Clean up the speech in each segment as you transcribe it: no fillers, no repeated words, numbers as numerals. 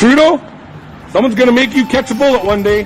Trudeau, someone's going to make you catch a bullet one day.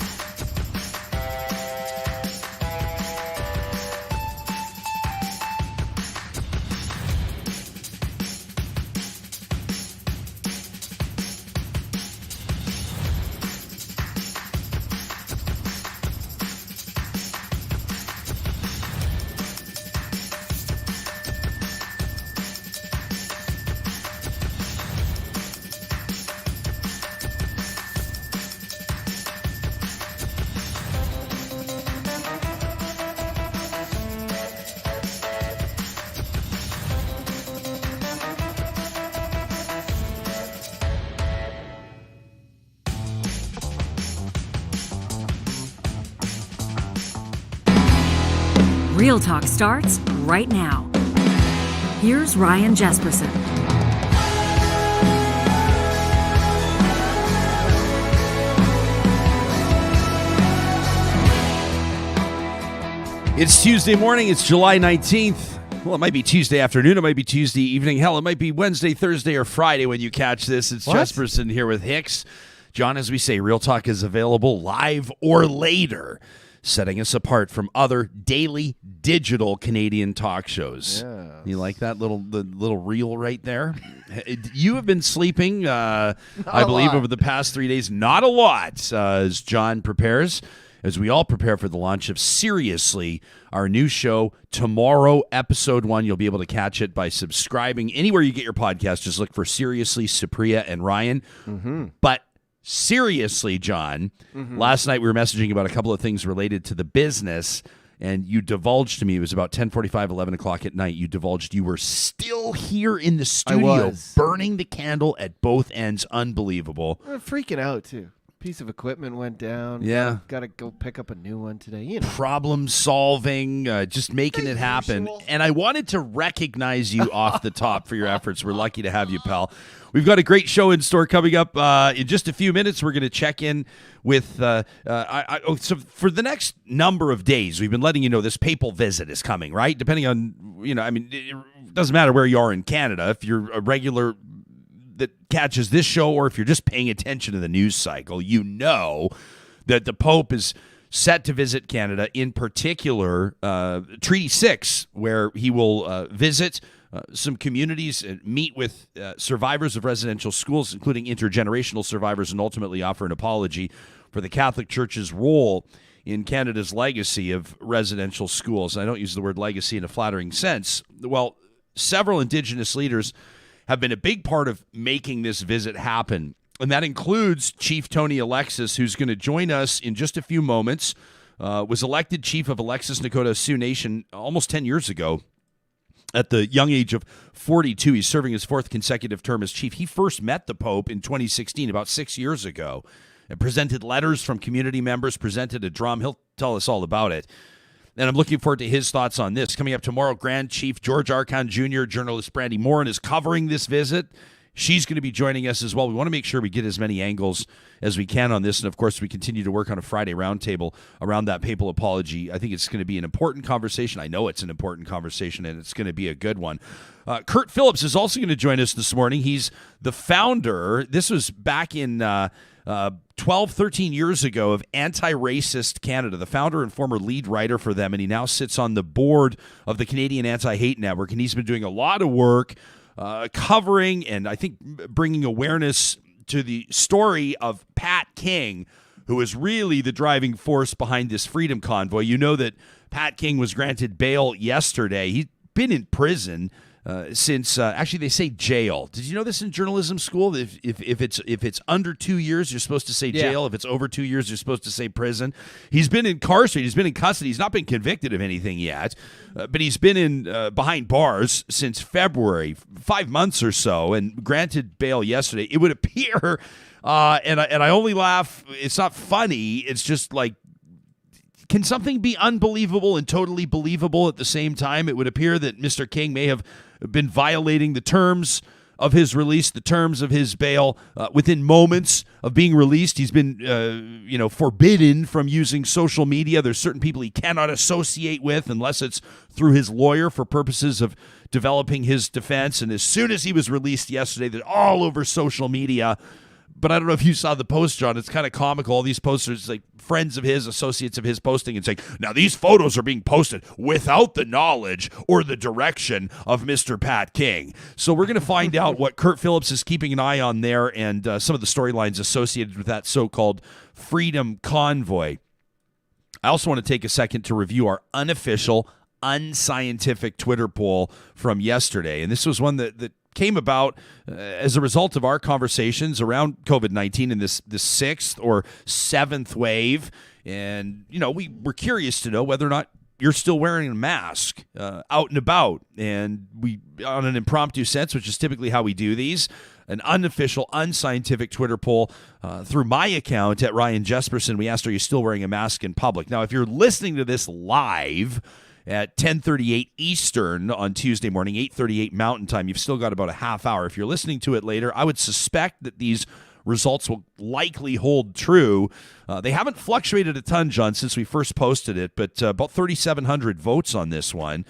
Real Talk starts right now. Here's Ryan Jesperson. It's Tuesday morning. It's July 19th. Well, it might be Tuesday afternoon. It might be Tuesday evening. Hell, it might be Wednesday, Thursday, or Friday when you catch this. It's Jesperson here with Hicks. John, as we say, Real Talk is available live or later, setting us apart from other daily digital Canadian talk shows. Yes. You like that little reel right there? You have been sleeping, I believe, over the past 3 days. Not a lot, as John prepares, as we all prepare for the launch of Seriously, our new show, tomorrow, episode 1. You'll be able to catch it by subscribing anywhere you get your podcast. Just look for Seriously, Supriya, and Ryan. Mm-hmm. But seriously, John, last night we were messaging about a couple of things related to the business, and you divulged to me, it was about 10:45, 11 o'clock at night, you divulged you were still here in the studio, burning the candle at both ends. Unbelievable. I'm freaking out, too. Piece of equipment went down. Yeah. Got to go pick up a new one today. You know. Problem solving, just making it happen. And I wanted to recognize you off the top for your efforts. We're lucky to have you, pal. We've got a great show in store coming up in just a few minutes. We're going to check in with, so for the next number of days, we've been letting you know this papal visit is coming, right? Depending on, it doesn't matter where you are in Canada. If you're a regular that catches this show, or if you're just paying attention to the news cycle, you know that the Pope is set to visit Canada, in particular Treaty 6, where he will visit some communities and meet with survivors of residential schools, including intergenerational survivors, and ultimately offer an apology for the Catholic Church's role in Canada's legacy of residential schools. And I don't use the word legacy in a flattering sense. Well, several Indigenous leaders have been a big part of making this visit happen. And that includes Chief Tony Alexis, who's going to join us in just a few moments, was elected chief of Alexis Nakota Sioux Nation almost 10 years ago at the young age of 42. He's serving his 4th consecutive term as chief. He first met the Pope in 2016, about 6 years ago, and presented letters from community members, presented a drum. He'll tell us all about it. And I'm looking forward to his thoughts on this. Coming up tomorrow, Grand Chief George Archon Jr., journalist Brandy Morin is covering this visit. She's going to be joining us as well. We want to make sure we get as many angles as we can on this. And, of course, we continue to work on a Friday roundtable around that papal apology. I think it's going to be an important conversation. I know it's an important conversation, and it's going to be a good one. Kurt Phillips is also going to join us this morning. He's the founder. This was back in 12, 13 years ago of Anti-Racist Canada, the founder and former lead writer for them, and he now sits on the board of the Canadian Anti-Hate Network, and he's been doing a lot of work covering and I think bringing awareness to the story of Pat King, who is really the driving force behind this freedom convoy. You know that Pat King was granted bail yesterday. He's been in prison since actually they say jail. Did you know this in journalism school? If it's under 2 years, you're supposed to say jail. Yeah. If it's over 2 years, you're supposed to say prison. He's been incarcerated. He's been in custody. He's not been convicted of anything yet, but he's been in behind bars since February, 5 months or so, and granted bail yesterday. It would appear, and I only laugh. It's not funny. It's just like, can something be unbelievable and totally believable at the same time? It would appear that Mr. King may have been violating the terms of his release, the terms of his bail. Within moments of being released, he's been, forbidden from using social media. There's certain people he cannot associate with unless it's through his lawyer for purposes of developing his defense. And as soon as he was released yesterday, they're all over social media But I don't know if you saw the post, John. It's kind of comical. All these posters, like friends of his, associates of his, posting and saying, now these photos are being posted without the knowledge or the direction of Mr. Pat King. So we're going to find out what Kurt Phillips is keeping an eye on there and some of the storylines associated with that so-called Freedom Convoy. I also want to take a second to review our unofficial, unscientific Twitter poll from yesterday. And this was one that came about as a result of our conversations around COVID-19 and this sixth or seventh wave. And, we were curious to know whether or not you're still wearing a mask out and about. And we, on an impromptu sense, which is typically how we do these, an unofficial, unscientific Twitter poll through my account at Ryan Jesperson. We asked, are you still wearing a mask in public? Now, if you're listening to this live at 10:38 Eastern on Tuesday morning, 8:38 Mountain Time, you've still got about a half hour. If you're listening to it later, I would suspect that these results will likely hold true. They haven't fluctuated a ton, John, since we first posted it, but about 3,700 votes on this one.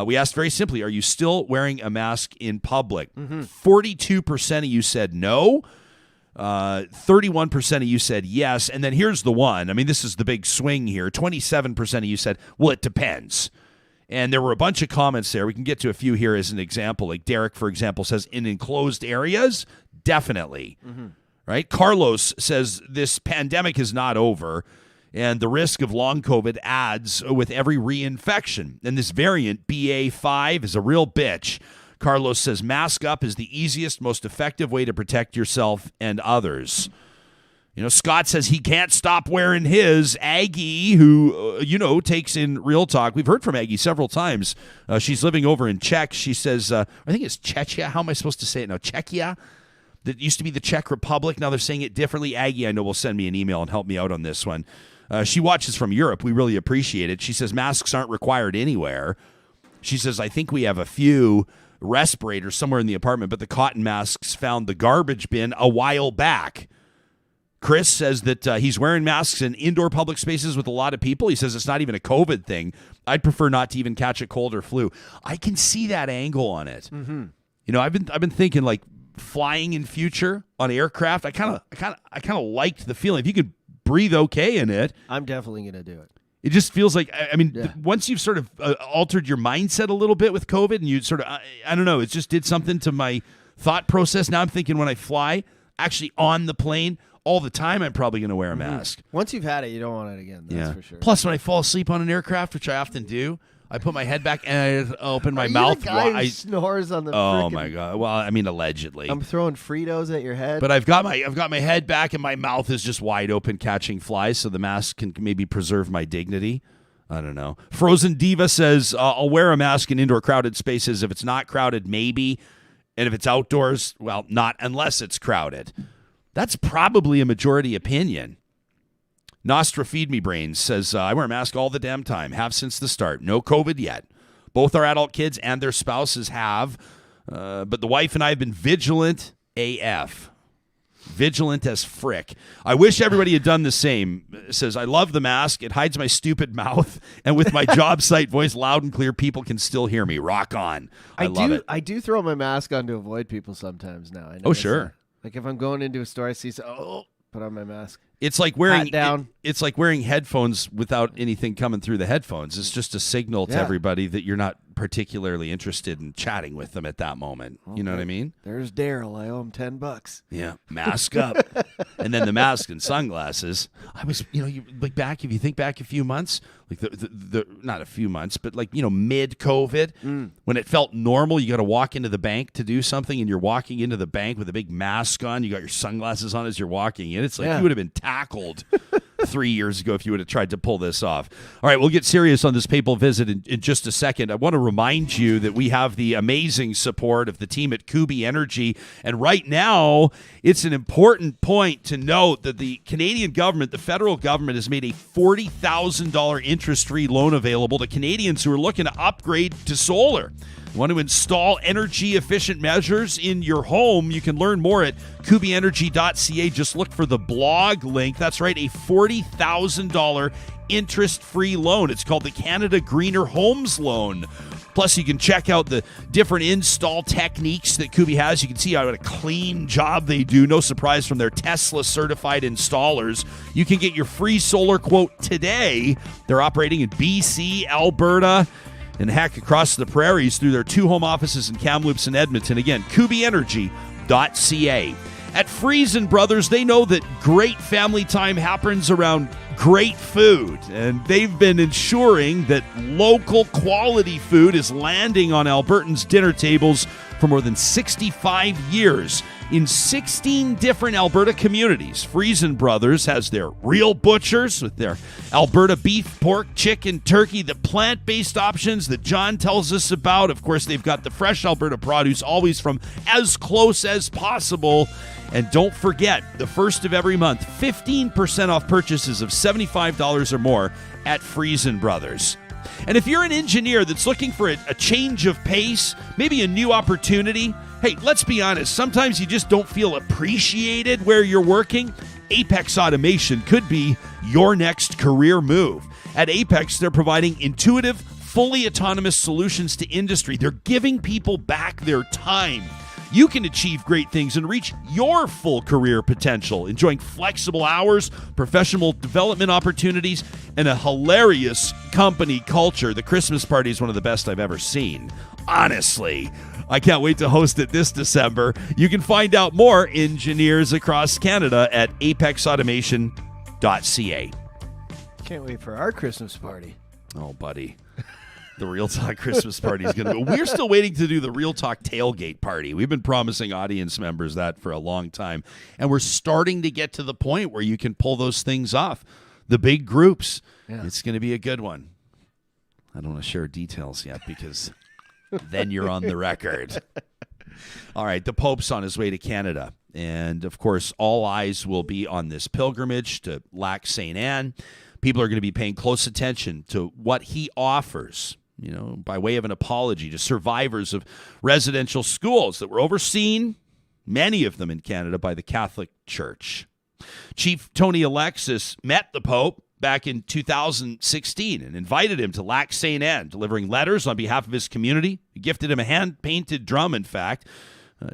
We asked very simply, are you still wearing a mask in public? 42% of you said no. 31% of you said yes. And then here's the one. I mean, this is the big swing here. 27% of you said, well, it depends. And there were a bunch of comments there. We can get to a few here as an example. Like Derek, for example, says in enclosed areas, definitely. Right? Carlos says this pandemic is not over, and the risk of long COVID adds with every reinfection. And this variant, BA5, is a real bitch. Carlos says mask up is the easiest, most effective way to protect yourself and others. Scott says he can't stop wearing his. Aggie, who, takes in Real Talk. We've heard from Aggie several times. She's living over in Czech. She says, I think it's Czechia. How am I supposed to say it now? Czechia? That used to be the Czech Republic. Now they're saying it differently. Aggie, I know, will send me an email and help me out on this one. She watches from Europe. We really appreciate it. She says masks aren't required anywhere. She says, I think we have a few respirators somewhere in the apartment, but the cotton masks found the garbage bin a while back. Chris says that he's wearing masks in indoor public spaces with a lot of people. He says it's not even a COVID thing. I'd prefer not to even catch a cold or flu. I can see that angle on it. I've been thinking like flying in future on aircraft. I kind of liked the feeling. If you could breathe okay in it, I'm definitely going to do it. It just feels like, once you've sort of altered your mindset a little bit with COVID and you sort of, I don't know, it just did something to my thought process. Now I'm thinking when I fly, actually on the plane, all the time, I'm probably going to wear a mask. Once you've had it, you don't want it again. That's for sure. Plus, when I fall asleep on an aircraft, which I often do, I put my head back and I open my Are mouth. You the guy who snores on the Oh my God. Well, I mean, allegedly. I'm throwing Fritos at your head. But I've got my head back and my mouth is just wide open catching flies, so the mask can maybe preserve my dignity. I don't know. Frozen Diva says, I'll wear a mask in indoor crowded spaces. If it's not crowded, maybe. And if it's outdoors, well, not unless it's crowded. That's probably a majority opinion. Nostra Feed Me Brains says, I wear a mask all the damn time. Have since the start. No COVID yet. Both our adult kids and their spouses have. But the wife and I have been vigilant AF. Vigilant as frick. I wish everybody had done the same. Says, I love the mask. It hides my stupid mouth. And with my job site voice loud and clear, people can still hear me. Rock on. I love it. I do throw my mask on to avoid people sometimes now. Oh, sure. Like if I'm going into a store, I see, put on my mask. It's like wearing down. It's like wearing headphones without anything coming through the headphones. It's just a signal to everybody that you're not particularly interested in chatting with them at that moment. Okay. You know what I mean? There's Daryl. I owe him $10. Yeah, mask up, and then the mask and sunglasses. I was, you like back if you think back a few months, like the not a few months, but like mid COVID, when it felt normal. You got to walk into the bank to do something, and you're walking into the bank with a big mask on. You got your sunglasses on as you're walking in. It's like you would have been tackled 3 years ago if you would have tried to pull this off. All right, we'll get serious on this papal visit in just a second. I want to remind you that we have the amazing support of the team at Kubi Energy, and right now it's an important point to note that the Canadian government, the federal government, has made a $40,000 interest-free loan available to Canadians who are looking to upgrade to solar. Want to install energy-efficient measures in your home? You can learn more at kubienergy.ca. Just look for the blog link. That's right, a $40,000 interest-free loan. It's called the Canada Greener Homes Loan. Plus, you can check out the different install techniques that Kubi has. You can see what a clean job they do. No surprise from their Tesla-certified installers. You can get your free solar quote today. They're operating in BC, Alberta, and heck, across the prairies through their 2 home offices in Kamloops and Edmonton. Again, kubienergy.ca. At Friesen Brothers, they know that great family time happens around great food, and they've been ensuring that local quality food is landing on Albertans' dinner tables for more than 65 years. In 16 different Alberta communities, Friesen Brothers has their real butchers with their Alberta beef, pork, chicken, turkey, the plant-based options that John tells us about. Of course, they've got the fresh Alberta produce, always from as close as possible. And don't forget, the first of every month, 15% off purchases of $75 or more at Friesen Brothers. And if you're an engineer that's looking for a change of pace, maybe a new opportunity, hey, let's be honest, sometimes you just don't feel appreciated where you're working. Apex Automation could be your next career move. At Apex, they're providing intuitive, fully autonomous solutions to industry. They're giving people back their time. You can achieve great things and reach your full career potential, enjoying flexible hours, professional development opportunities, and a hilarious company culture. The Christmas party is one of the best I've ever seen. Honestly, I can't wait to host it this December. You can find out more, engineers across Canada, at apexautomation.ca. Can't wait for our Christmas party. Oh, buddy. The Real Talk Christmas party is going to go. We're still waiting to do the Real Talk tailgate party. We've been promising audience members that for a long time. And we're starting to get to the point where you can pull those things off. The big groups. Yeah. It's going to be a good one. I don't want to share details yet because then you're on the record. All right, the Pope's on his way to Canada. And, of course, all eyes will be on this pilgrimage to Lac St. Anne. People are going to be paying close attention to what he offers, by way of an apology to survivors of residential schools that were overseen, many of them in Canada, by the Catholic Church. Chief Tony Alexis met the Pope back in 2016 and invited him to Lac St. Anne, delivering letters on behalf of his community. He gifted him a hand-painted drum, in fact.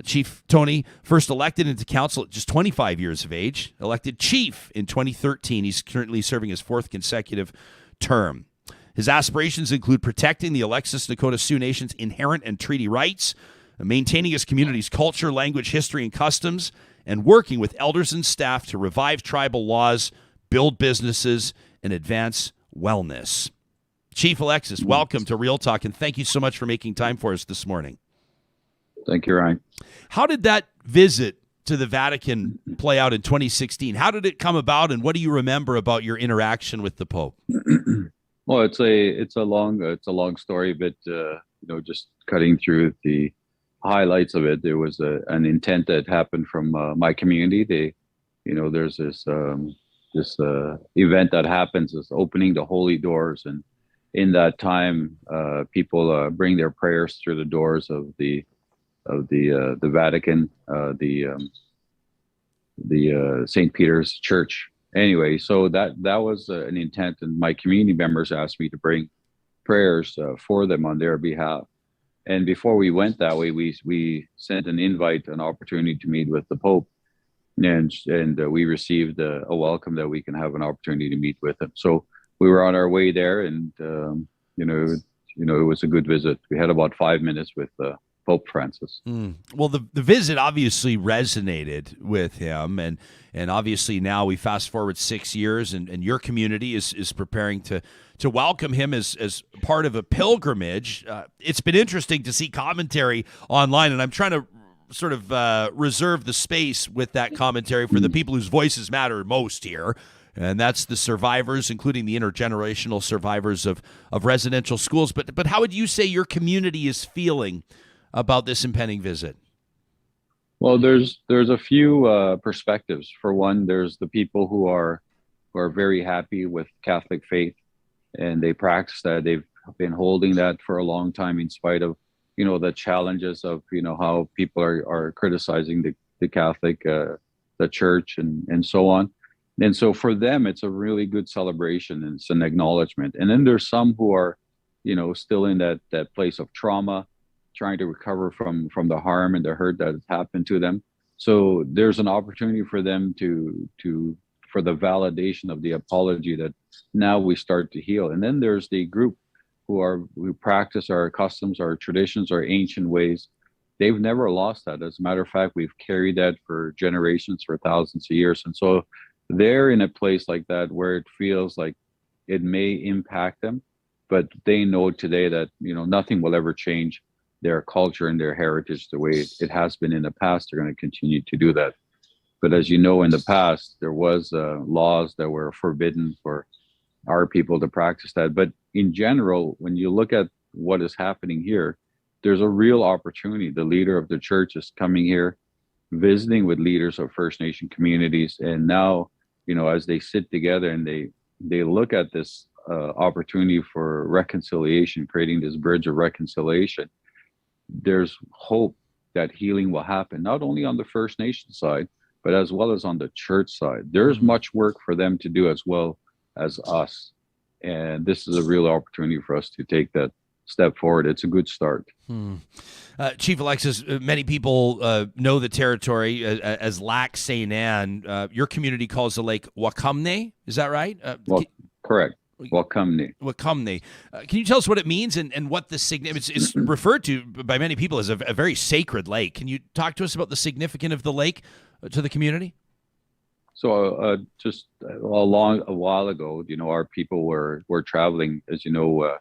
Chief Tony, first elected into council at just 25 years of age, elected chief in 2013. He's currently serving his 4th consecutive term. His aspirations include protecting the Alexis Nakota Sioux Nation's inherent and treaty rights, maintaining his community's culture, language, history, and customs, and working with elders and staff to revive tribal laws, build businesses, and advance wellness. Chief Alexis, welcome to Real Talk, and thank you so much for making time for us this morning. Thank you, Ryan. How did that visit to the Vatican play out in 2016? How did it come about, and what do you remember about your interaction with the Pope? Well, it's a long story, but just cutting through the highlights of it, there was an intent that happened from my community. There's this event that happens, is opening the holy doors, and in that time, people bring their prayers through the doors of the Vatican, the St. Peter's Church. Anyway, so that was an intent, and my community members asked me to bring prayers for them on their behalf. And before we went that way, we sent an opportunity to meet with the Pope, and we received a welcome that we can have an opportunity to meet with him. So we were on our way there, and it was a good visit. We had about 5 minutes with Pope Francis. Well, the visit obviously resonated with him, and obviously now we fast forward 6 years, and your community is preparing to welcome him as part of a pilgrimage. It's been interesting to see commentary online, and I'm trying to sort of reserve the space with that commentary for the people whose voices matter most here. And that's the survivors, including the intergenerational survivors of residential schools. But how would you say your community is feeling about this impending visit? Well, there's a few perspectives. For one, there's the people who are very happy with Catholic faith, and they practice that. They've been holding that for a long time, in spite of the challenges of how people are criticizing the Catholic the Church and so on. And so for them, it's a really good celebration and it's an acknowledgement. And then there's some who are, still in that place of trauma, trying to recover from the harm and the hurt that has happened to them. So there's an opportunity for them for the validation of the apology that now we start to heal. And then there's the group who practice our customs, our traditions, our ancient ways. They've never lost that. As a matter of fact, we've carried that for generations, for thousands of years. And so they're in a place like that where it feels like it may impact them, but they know today that, nothing will ever change their culture and their heritage the way it has been in the past. They're going to continue to do that. But as you know, in the past, there was laws that were forbidden for our people to practice that. But in general, when you look at what is happening here, there's a real opportunity. The leader of the church is coming here, visiting with leaders of First Nation communities. And now, as they sit together and they look at this opportunity for reconciliation, creating this bridge of reconciliation, there's hope that healing will happen, not only on the First Nation side, but as well as on the church side. There's much work for them to do as well as us. And this is a real opportunity for us to take that step forward. It's a good start. Chief Alexis, many people know the territory as Lac St. Anne. Your community calls the lake Wakumne. Is that right? Correct. Wakumne. Wakumne. Can you tell us what it means and what the significance? It's referred to by many people as a very sacred lake. Can you talk to us about the significance of the lake to the community? So just a while ago, our people were traveling, as you know,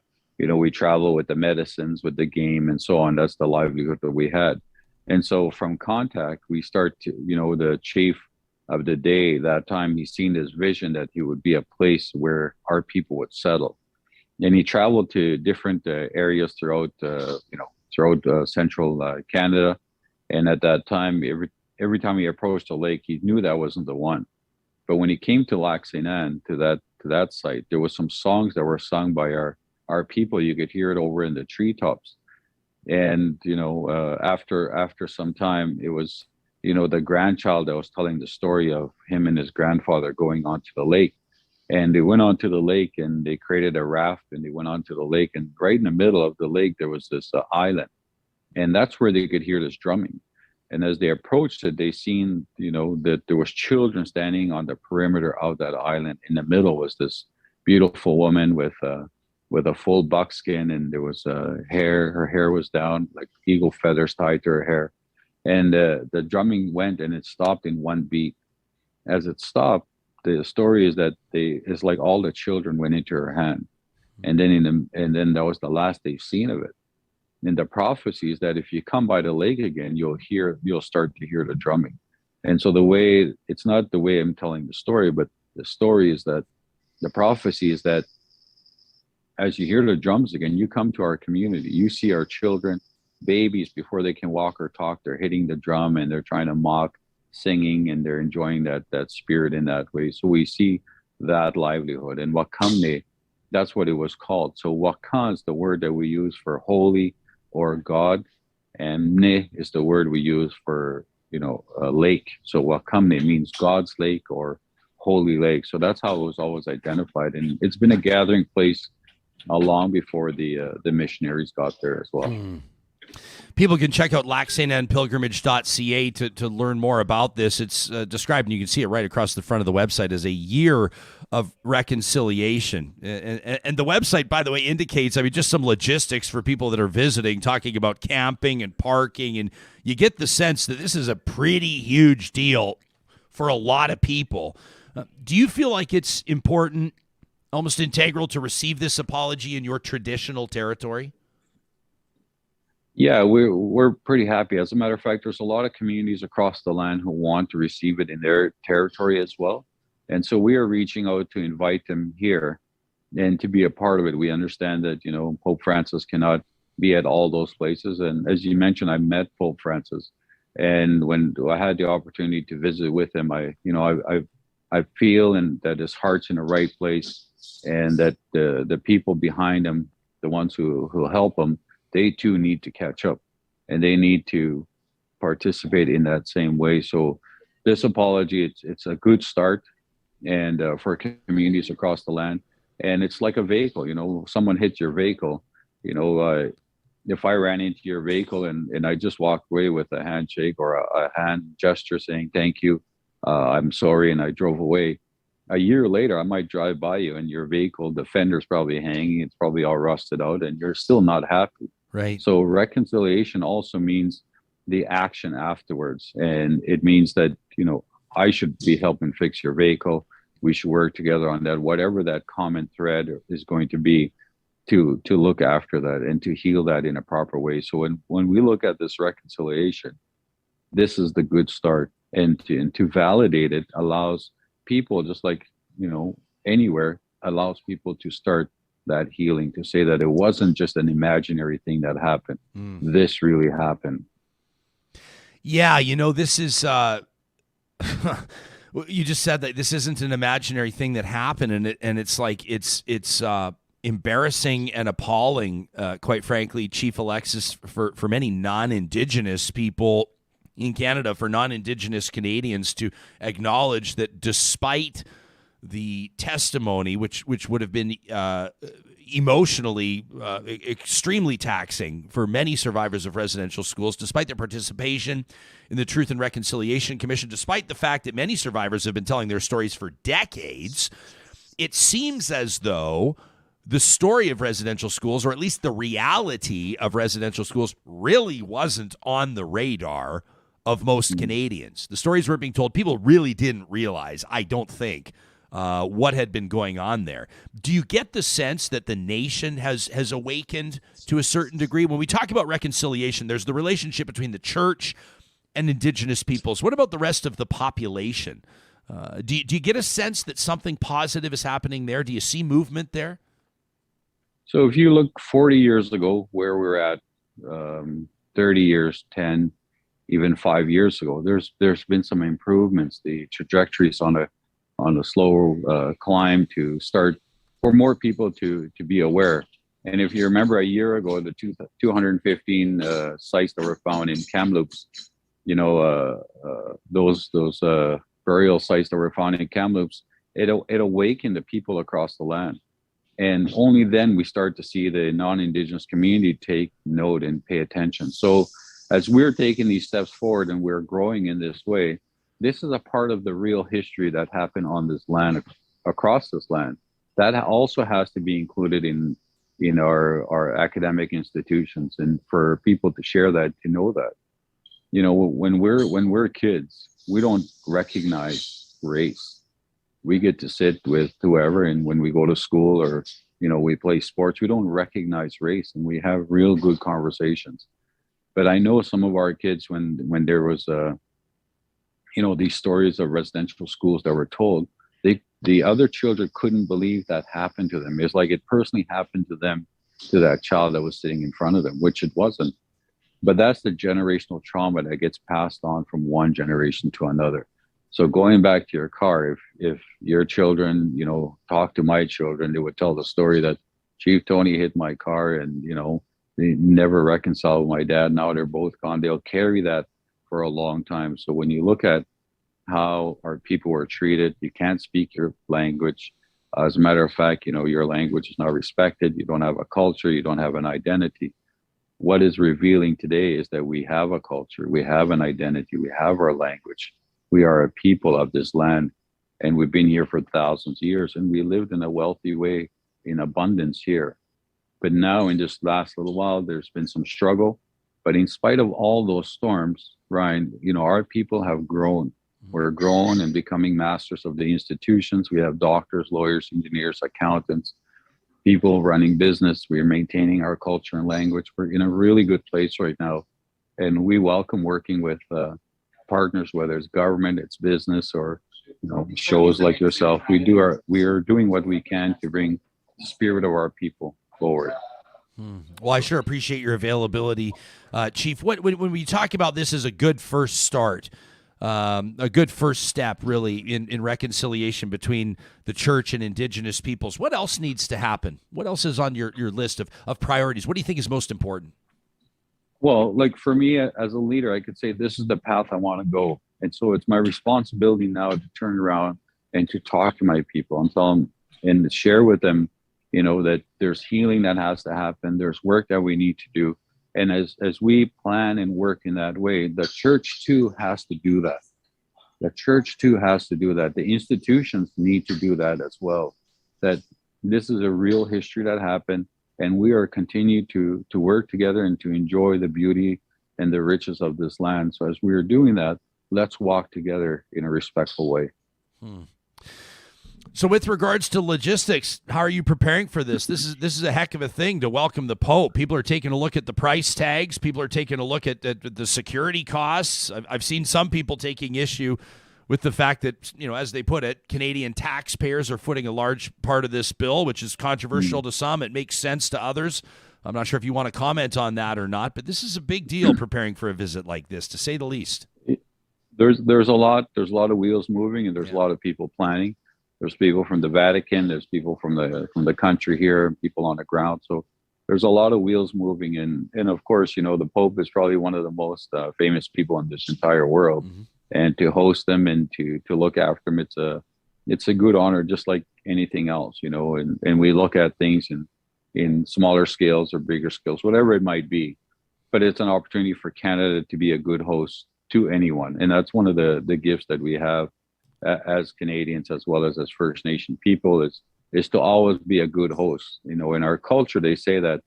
we travel with the medicines, with the game and so on. That's the livelihood that we had. And so from contact, we start to, the chief of the day, that time he's seen this vision that he would be a place where our people would settle. And he traveled to different areas throughout central Canada. And at that time, every time he approached a lake, he knew that wasn't the one. But when he came to Lac St. Anne, to that site, there was some songs that were sung by our people. You could hear it over in the treetops. And, after some time, it was, the grandchild that was telling the story of him and his grandfather going onto the lake. And they went onto the lake and they created a raft and they went onto the lake. And right in the middle of the lake, there was this island. And that's where they could hear this drumming. And as they approached it, they seen, that there was children standing on the perimeter of that island. In the middle was this beautiful woman with a full buckskin, and there was hair. Her hair was down, like eagle feathers tied to her hair. And the drumming went, and it stopped in one beat. As it stopped, the story is that it's like all the children went into her hand, and then that was the last they've seen of it. And the prophecy is that if you come by the lake again, you'll start to hear the drumming. And so it's not the way I'm telling the story, but the story is that the prophecy is that as you hear the drums again, you come to our community, you see our children, babies, before they can walk or talk, they're hitting the drum and they're trying to mock singing, and they're enjoying that spirit in that way. So we see that livelihood. And Wakumne, that's what it was called. So Waka is the word that we use for holy or God, and Ne is the word we use for, a lake. So Wakumne means God's lake or holy lake. So that's how it was always identified. And it's been a gathering place long before the missionaries got there as well. People can check out lacstannepilgrimage.ca to learn more about this. It's described, and you can see it right across the front of the website, as a year of reconciliation. And the website, by the way, indicates, just some logistics for people that are visiting, talking about camping and parking, and you get the sense that this is a pretty huge deal for a lot of people. Do you feel like it's important, almost integral, to receive this apology in your traditional territory? Yeah, we're pretty happy. As a matter of fact, there's a lot of communities across the land who want to receive it in their territory as well. And so we are reaching out to invite them here and to be a part of it. We understand that, Pope Francis cannot be at all those places. And as you mentioned, I met Pope Francis. And when I had the opportunity to visit with him, I feel that his heart's in the right place, and that the people behind him, the ones who help him, they too need to catch up, and they need to participate in that same way. So this apology, it's a good start. and for communities across the land. And it's like a vehicle, someone hits your vehicle, if I ran into your vehicle and I just walked away with a handshake or a hand gesture saying, thank you, I'm sorry, and I drove away, a year later, I might drive by you and your vehicle, the fender's probably hanging, it's probably all rusted out, and you're still not happy. Right. So reconciliation also means the action afterwards. And it means that, I should be helping fix your vehicle. We should work together on that, whatever that common thread is going to be, to look after that and to heal that in a proper way. So when we look at this reconciliation, this is the good start. And to validate it allows people, just like, anywhere, allows people to start that healing, to say that it wasn't just an imaginary thing that happened. This really happened. Yeah, this is you just said that this isn't an imaginary thing that happened, and it's like it's embarrassing and appalling, quite frankly, Chief Alexis, for many non-Indigenous people in Canada, for non-Indigenous Canadians to acknowledge that despite the testimony, which would have been emotionally extremely taxing for many survivors of residential schools, despite their participation in the Truth and Reconciliation Commission, despite the fact that many survivors have been telling their stories for decades, it seems as though the story of residential schools, or at least the reality of residential schools, really wasn't on the radar of most Canadians. The stories were being told. People really didn't realize, I don't think, what had been going on there. Do you get the sense that the nation has awakened to a certain degree? When we talk about reconciliation, there's the relationship between the church and Indigenous peoples. What about the rest of the population? Do you get a sense that something positive is happening there? Do you see movement there? So if you look 40 years ago, where we're at, 30 years, 10, even 5 years ago, there's been some improvements. The trajectory's on a slow climb to start for more people to be aware. And if you remember a year ago, the 215 sites that were found in Kamloops, those burial sites that were found in Kamloops, it awakened the people across the land. And only then we start to see the non-Indigenous community take note and pay attention. So as we're taking these steps forward and we're growing in this way, this is a part of the real history that happened on this land, across this land. That also has to be included in our academic institutions, and for people to share that, to know that. When we're kids, we don't recognize race. We get to sit with whoever, and when we go to school or we play sports, we don't recognize race, and we have real good conversations. But I know some of our kids, when there was these stories of residential schools that were told, the other children couldn't believe that happened to them. It's like it personally happened to them, to that child that was sitting in front of them, which it wasn't. But that's the generational trauma that gets passed on from one generation to another. So going back to your car, if your children, talk to my children, they would tell the story that Chief Tony hit my car and, they never reconciled with my dad. Now they're both gone. They'll carry that for a long time. So when you look at how our people were treated, you can't speak your language. As a matter of fact, your language is not respected. You don't have a culture. You don't have an identity. What is revealing today is that we have a culture. We have an identity. We have our language. We are a people of this land, and we've been here for thousands of years, and we lived in a wealthy way, in abundance here. But now in this last little while, there's been some struggle. But in spite of all those storms, Ryan, our people have grown. We're grown and becoming masters of the institutions. We have doctors, lawyers, engineers, accountants, people running business. We are maintaining our culture and language. We're in a really good place right now. And we welcome working with partners, whether it's government, it's business, or shows like yourself. We are doing what we can to bring the spirit of our people forward. Well, I sure appreciate your availability, Chief. When we talk about this as a good first start, a good first step, really, in reconciliation between the church and Indigenous peoples, what else needs to happen? What else is on your list of priorities? What do you think is most important? Well, like for me as a leader, I could say this is the path I want to go. And so it's my responsibility now to turn around and to talk to my people and tell them and share with them, that there's healing that has to happen. There's work that we need to do. And as we plan and work in that way, the church too has to do that. The church too has to do that. The institutions need to do that as well. That this is a real history that happened, and we are continuing to work together and to enjoy the beauty and the riches of this land. So as we are doing that, let's walk together in a respectful way. So with regards to logistics, how are you preparing for this? This is a heck of a thing to welcome the Pope. People are taking a look at the price tags. People are taking a look at the security costs. I've seen some people taking issue with the fact that, as they put it, Canadian taxpayers are footing a large part of this bill, which is controversial to some. It makes sense to others. I'm not sure if you want to comment on that or not, but this is a big deal preparing for a visit like this, to say the least. There's a lot of wheels moving, and there's a lot of people planning. There's people from the Vatican, there's people from the country here, people on the ground. So there's a lot of wheels moving, and of course, the Pope is probably one of the most famous people in this entire world. Mm-hmm. And to host them and to look after them, it's a good honor, just like anything else, and we look at things in smaller scales or bigger scales, whatever it might be. But it's an opportunity for Canada to be a good host to anyone. And that's one of the gifts that we have as Canadians, as well as First Nation people, is to always be a good host. In our culture, they say that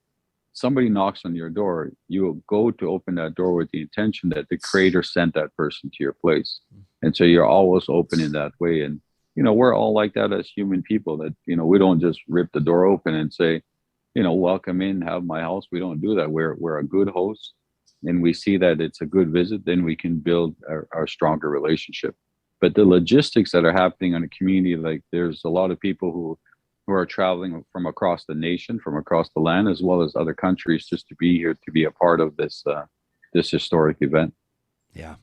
somebody knocks on your door, you will go to open that door with the intention that the Creator sent that person to your place. And so you're always open in that way. And, we're all like that as human people, that, we don't just rip the door open and say, welcome in, have my house. We don't do that. We're a good host, and we see that it's a good visit, then we can build our stronger relationship. But the logistics that are happening on a community, like there's a lot of people who are traveling from across the nation, from across the land, as well as other countries, just to be here, to be a part of this historic event. Yeah.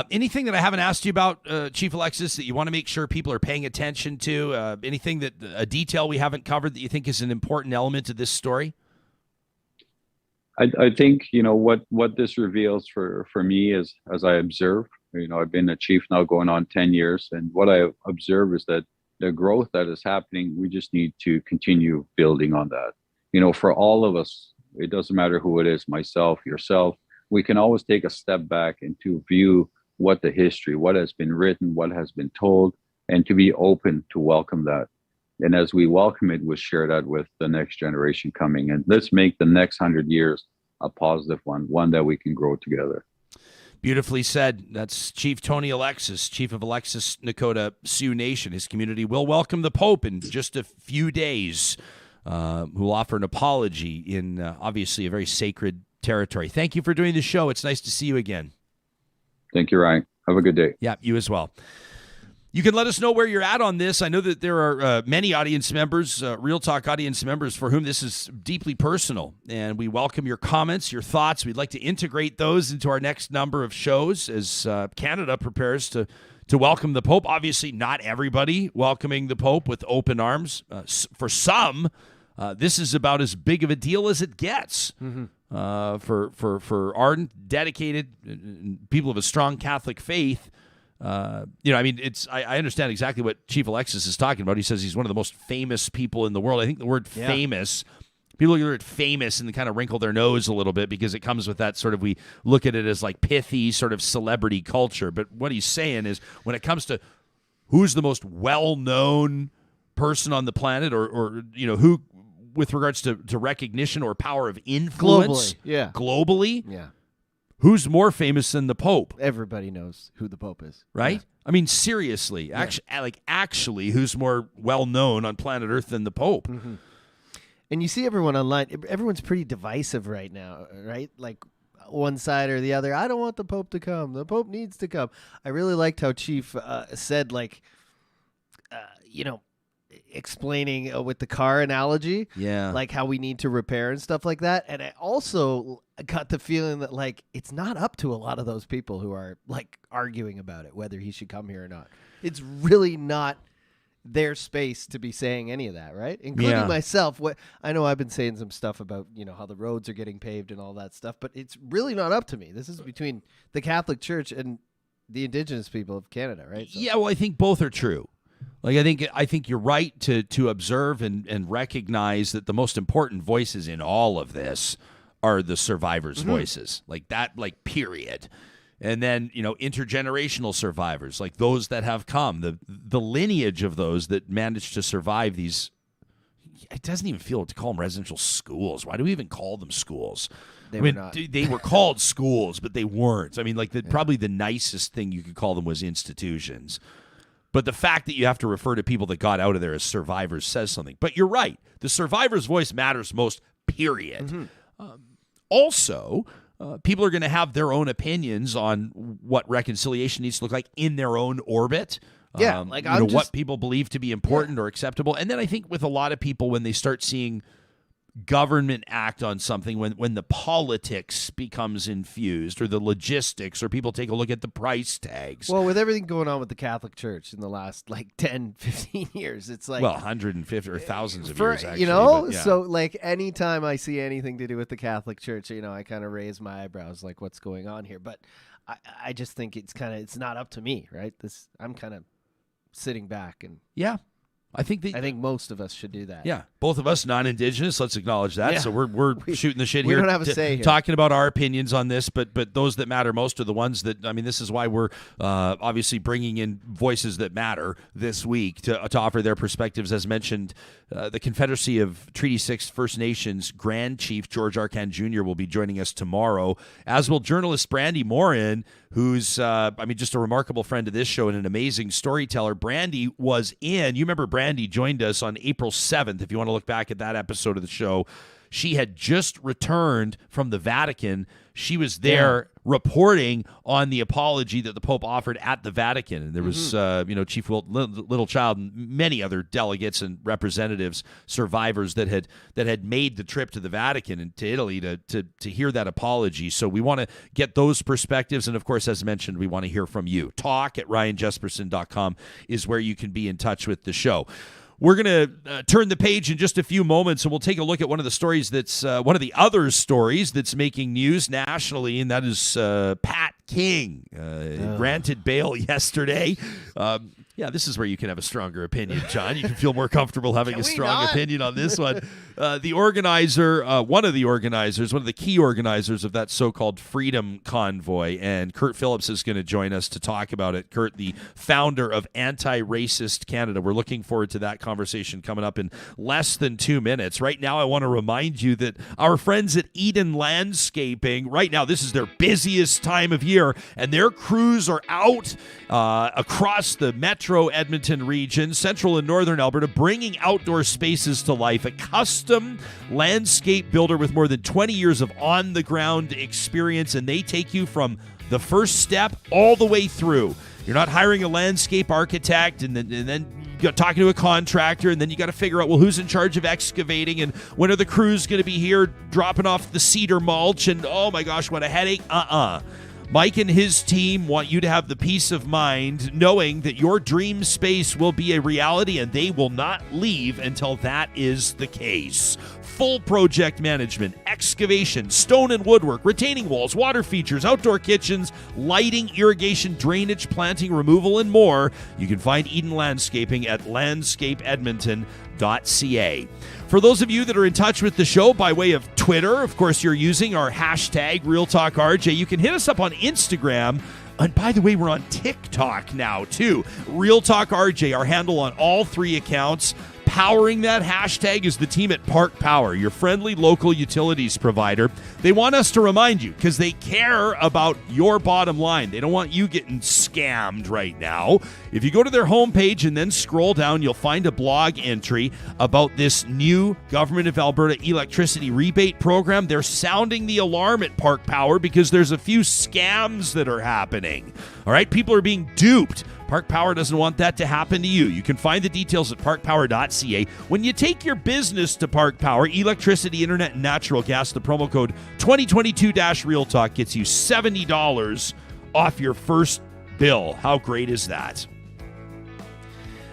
Anything that I haven't asked you about, Chief Alexis, that you want to make sure people are paying attention to? Anything a detail we haven't covered that you think is an important element of this story? I think, what this reveals for me is, as I observe, I've been a chief now going on 10 years. And what I observe is that the growth that is happening, we just need to continue building on that. For all of us, it doesn't matter who it is, myself, yourself, we can always take a step back and to view what has been written, what has been told, and to be open to welcome that. And as we welcome it, we'll share that with the next generation coming. And let's make the next 100 years a positive one that we can grow together. Beautifully said. That's Chief Tony Alexis, Chief of Alexis Nakota Sioux Nation. His community will welcome the Pope in just a few days, who will offer an apology in obviously a very sacred territory. Thank you for doing the show. It's nice to see you again. Thank you, Ryan. Have a good day. Yeah, you as well. You can let us know where you're at on this. I know that there are many audience members, Real Talk audience members, for whom this is deeply personal. And we welcome your comments, your thoughts. We'd like to integrate those into our next number of shows as Canada prepares to welcome the Pope. Obviously, not everybody welcoming the Pope with open arms. For some, this is about as big of a deal as it gets. Mm-hmm. For ardent, dedicated people of a strong Catholic faith. I understand exactly what Chief Alexis is talking about. He says he's one of the most famous people in the world. I think the word famous, people hear it famous and they kind of wrinkle their nose a little bit because it comes with that sort of, we look at it as like pithy sort of celebrity culture. But what he's saying is when it comes to who's the most well-known person on the planet or who, with regards to recognition or power of influence globally, who's more famous than the Pope? Everybody knows who the Pope is. Right? Yeah. I mean, seriously. Actually, who's more well-known on planet Earth than the Pope? Mm-hmm. And you see everyone online. Everyone's pretty divisive right now, right? Like one side or the other. I don't want the Pope to come. The Pope needs to come. I really liked how Chief said, explaining with the car analogy, like how we need to repair and stuff like that. And I also got the feeling that it's not up to a lot of those people who are arguing about it, whether he should come here or not. It's really not their space to be saying any of that, right? Including myself. What I know, I've been saying some stuff about how the roads are getting paved and all that stuff, but it's really not up to me. This is between the Catholic Church and the Indigenous people of Canada, right? So. Yeah, well, I think both are true. Like I think you're right to observe and recognize that the most important voices in all of this are the survivors' voices. Like that, like period. And then, intergenerational survivors, like those that have come, the lineage of those that managed to survive these. It doesn't even feel to call them residential schools. Why do we even call them schools? They were called schools, but they weren't. I mean, probably the nicest thing you could call them was institutions. But the fact that you have to refer to people that got out of there as survivors says something. But you're right. The survivor's voice matters most, period. Also, people are going to have their own opinions on what reconciliation needs to look like in their own orbit. Yeah, what people believe to be important or acceptable. And then I think with a lot of people, when they start seeing government act on something, when the politics becomes infused or the logistics, or people take a look at the price tags. Well, with everything going on with the Catholic Church in the last 10, 15 years, it's like 150 or thousands of years, actually. So anytime I see anything to do with the Catholic Church, I kind of raise my eyebrows, like, what's going on here? But I just think it's not up to me, right? I'm kind of sitting back and I think most of us should do that. Yeah, both of us non-Indigenous. Let's acknowledge that. Yeah. So we're shooting the shit here. We don't have a say here. Talking about our opinions on this, but those that matter most are the ones that. This is why we're obviously bringing in voices that matter this week to offer their perspectives. As mentioned, the Confederacy of Treaty 6 First Nations Grand Chief George Arcan Jr. will be joining us tomorrow, as will journalist Brandy Morin, who's just a remarkable friend of this show and an amazing storyteller. Brandy was in. You remember Brandy joined us on April 7th. If you want to look back at that episode of the show, she had just returned from the Vatican. She was there reporting on the apology that the Pope offered at the Vatican. And there was, Chief Littlechild and many other delegates and representatives, survivors that had made the trip to the Vatican and to Italy to hear that apology. So we want to get those perspectives. And, of course, as mentioned, we want to hear from you. talk@ryanjesperson.com is where you can be in touch with the show. We're going to turn the page in just a few moments, and we'll take a look at one of the stories that's one of the other stories that's making news nationally, and that is Pat King granted bail yesterday. This is where you can have a stronger opinion, John. You can feel more comfortable having a strong opinion on this one. The organizer, one of the key organizers of that so-called Freedom Convoy, and Kurt Phillips is going to join us to talk about it. Kurt, the founder of Anti-Racist Canada. We're looking forward to that conversation coming up in less than 2 minutes. Right now, I want to remind you that our friends at Eden Landscaping, right now, this is their busiest time of year, and their crews are out across the Metro Edmonton region, central and northern Alberta, bringing outdoor spaces to life. A custom landscape builder with more than 20 years of on-the-ground experience, and they take you from the first step all the way through. You're not hiring a landscape architect and then talking to a contractor, and then you got to figure out, well, who's in charge of excavating, and when are the crews going to be here dropping off the cedar mulch, and oh my gosh, what a headache. Mike and his team want you to have the peace of mind knowing that your dream space will be a reality, and they will not leave until that is the case. Full project management, excavation, stone and woodwork, retaining walls, water features, outdoor kitchens, lighting, irrigation, drainage, planting, removal, and more. You can find Eden Landscaping at landscapeedmonton.ca. For those of you that are in touch with the show by way of Twitter, of course, you're using our hashtag RealTalkRJ. You can hit us up on Instagram. And by the way, we're on TikTok now, too. RealTalkRJ, our handle on all 3 accounts. Powering that hashtag is the team at Park Power, your friendly local utilities provider. They want us to remind you because they care about your bottom line. They don't want you getting scammed right now. If you go to their homepage and then scroll down, you'll find a blog entry about this new Government of Alberta electricity rebate program. They're sounding the alarm at Park Power because there's a few scams that are happening. All right, people are being duped. Park Power doesn't want that to happen to you. You can find the details at parkpower.ca. When you take your business to Park Power, electricity, internet, and natural gas, the promo code 2022-RealTalk gets you $70 off your first bill. How great is that?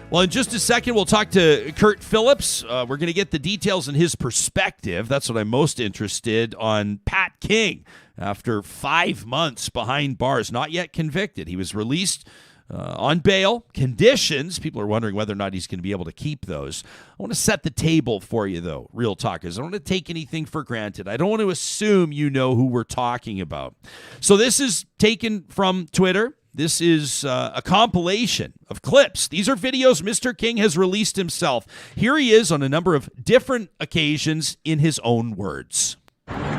Well, in just a second, we'll talk to Kurt Phillips. We're going to get the details and his perspective. That's what I'm most interested on Pat King. After 5 months behind bars, not yet convicted. He was released on bail conditions. People are wondering whether or not he's going to be able to keep those. I want to set the table for you, though, Real Talkers. I don't want to take anything for granted. I don't want to assume you know who we're talking about. So this is taken from Twitter. This is a compilation of clips. These are videos Mr. King has released himself. Here he is on a number of different occasions in his own words.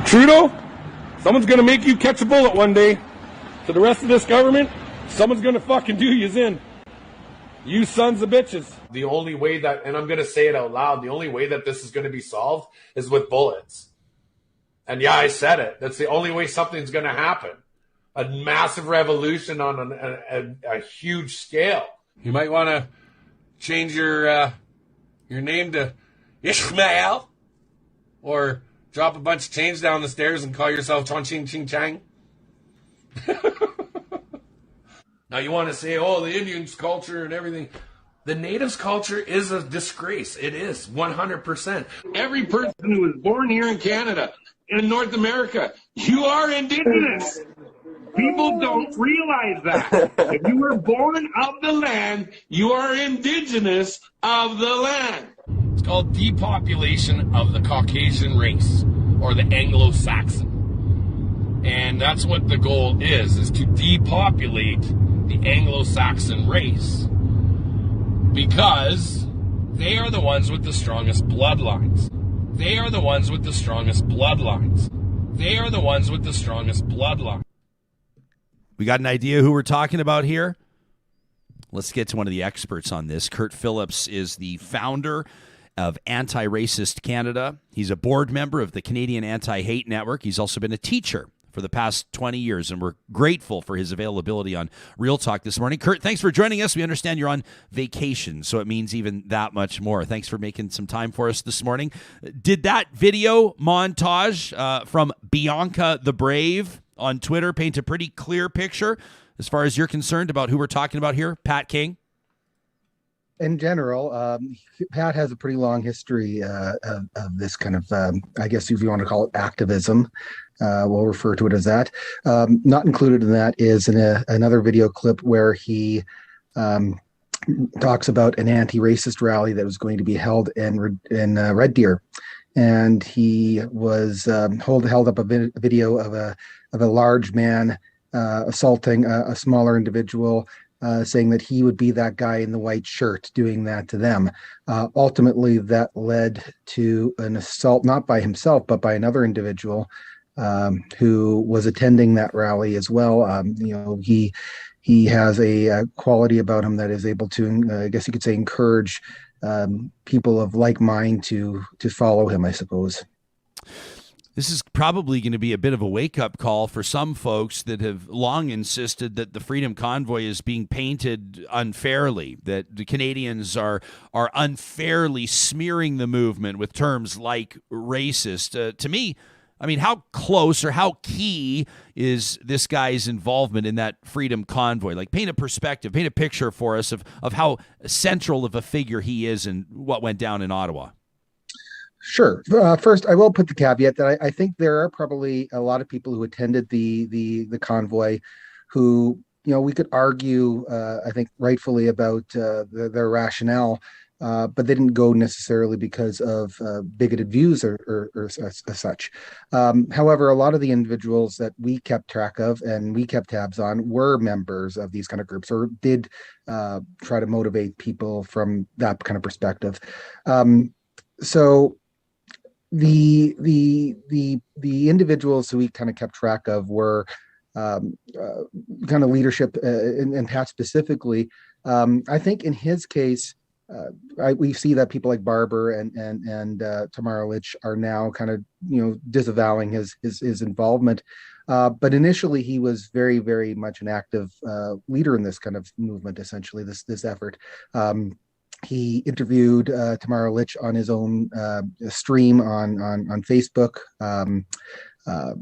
Trudeau, someone's going to make you catch a bullet one day. To the rest of this government, someone's going to fucking do you in. You sons of bitches. The only way that, and I'm going to say it out loud, the only way that this is going to be solved is with bullets. And yeah, I said it. That's the only way something's going to happen. A massive revolution on a huge scale. You might want to change your name to Ishmael, or drop a bunch of change down the stairs and call yourself Chong Ching Ching Chang. Now you want to say, oh, the Indians' culture and everything. The natives' culture is a disgrace. It is, 100%. Every person who was born here in Canada, in North America, you are Indigenous. People don't realize that. If you were born of the land, you are Indigenous of the land. It's called depopulation of the Caucasian race, or the Anglo-Saxon. And that's what the goal is to depopulate the Anglo-Saxon race. Because they are the ones with the strongest bloodlines. They are the ones with the strongest bloodlines. They are the ones with the strongest bloodlines. We got an idea who we're talking about here? Let's get to one of the experts on this. Kurt Phillips is the founder of Anti-Racist Canada. He's a board member of the Canadian Anti-Hate Network. He's also been a teacher for the past 20 years, and we're grateful for his availability on Real Talk this morning. Kurt, thanks for joining us. We understand you're on vacation, so it means even that much more. Thanks for making some time for us this morning. Did that video montage from Bianca the Brave on Twitter paint a pretty clear picture as far as you're concerned about who we're talking about here, Pat King? In general, Pat has a pretty long history of this kind of, I guess if you want to call it activism, we'll refer to it as that. Not included in that is another video clip where he talks about an anti-racist rally that was going to be held in Red Deer. And he was held up a video of a large man assaulting a smaller individual, saying that he would be that guy in the white shirt doing that to them. Ultimately, that led to an assault, not by himself, but by another individual who was attending that rally as well. He has a quality about him that is able to, I guess you could say, encourage people of like mind to follow him, I suppose. This is probably going to be a bit of a wake-up call for some folks that have long insisted that the Freedom Convoy is being painted unfairly, that the Canadians are unfairly smearing the movement with terms like racist. To me, I mean, how close or how key is this guy's involvement in that Freedom Convoy? Like, paint a perspective, paint a picture for us of how central of a figure he is in what went down in Ottawa. Sure. First, I will put the caveat that I think there are probably a lot of people who attended the convoy who, we could argue, I think rightfully about their rationale, but they didn't go necessarily because of bigoted views or as such. However, a lot of the individuals that we kept track of and we kept tabs on were members of these kind of groups, or did try to motivate people from that kind of perspective. So the individuals who we kind of kept track of were kind of leadership, and Pat specifically. I think in his case, we see that people like Barber and Tamara Lich are now kind of disavowing his involvement. But initially, he was very, very much an active leader in this kind of movement. Essentially, this effort. He interviewed Tamara Lich on his own stream on Facebook.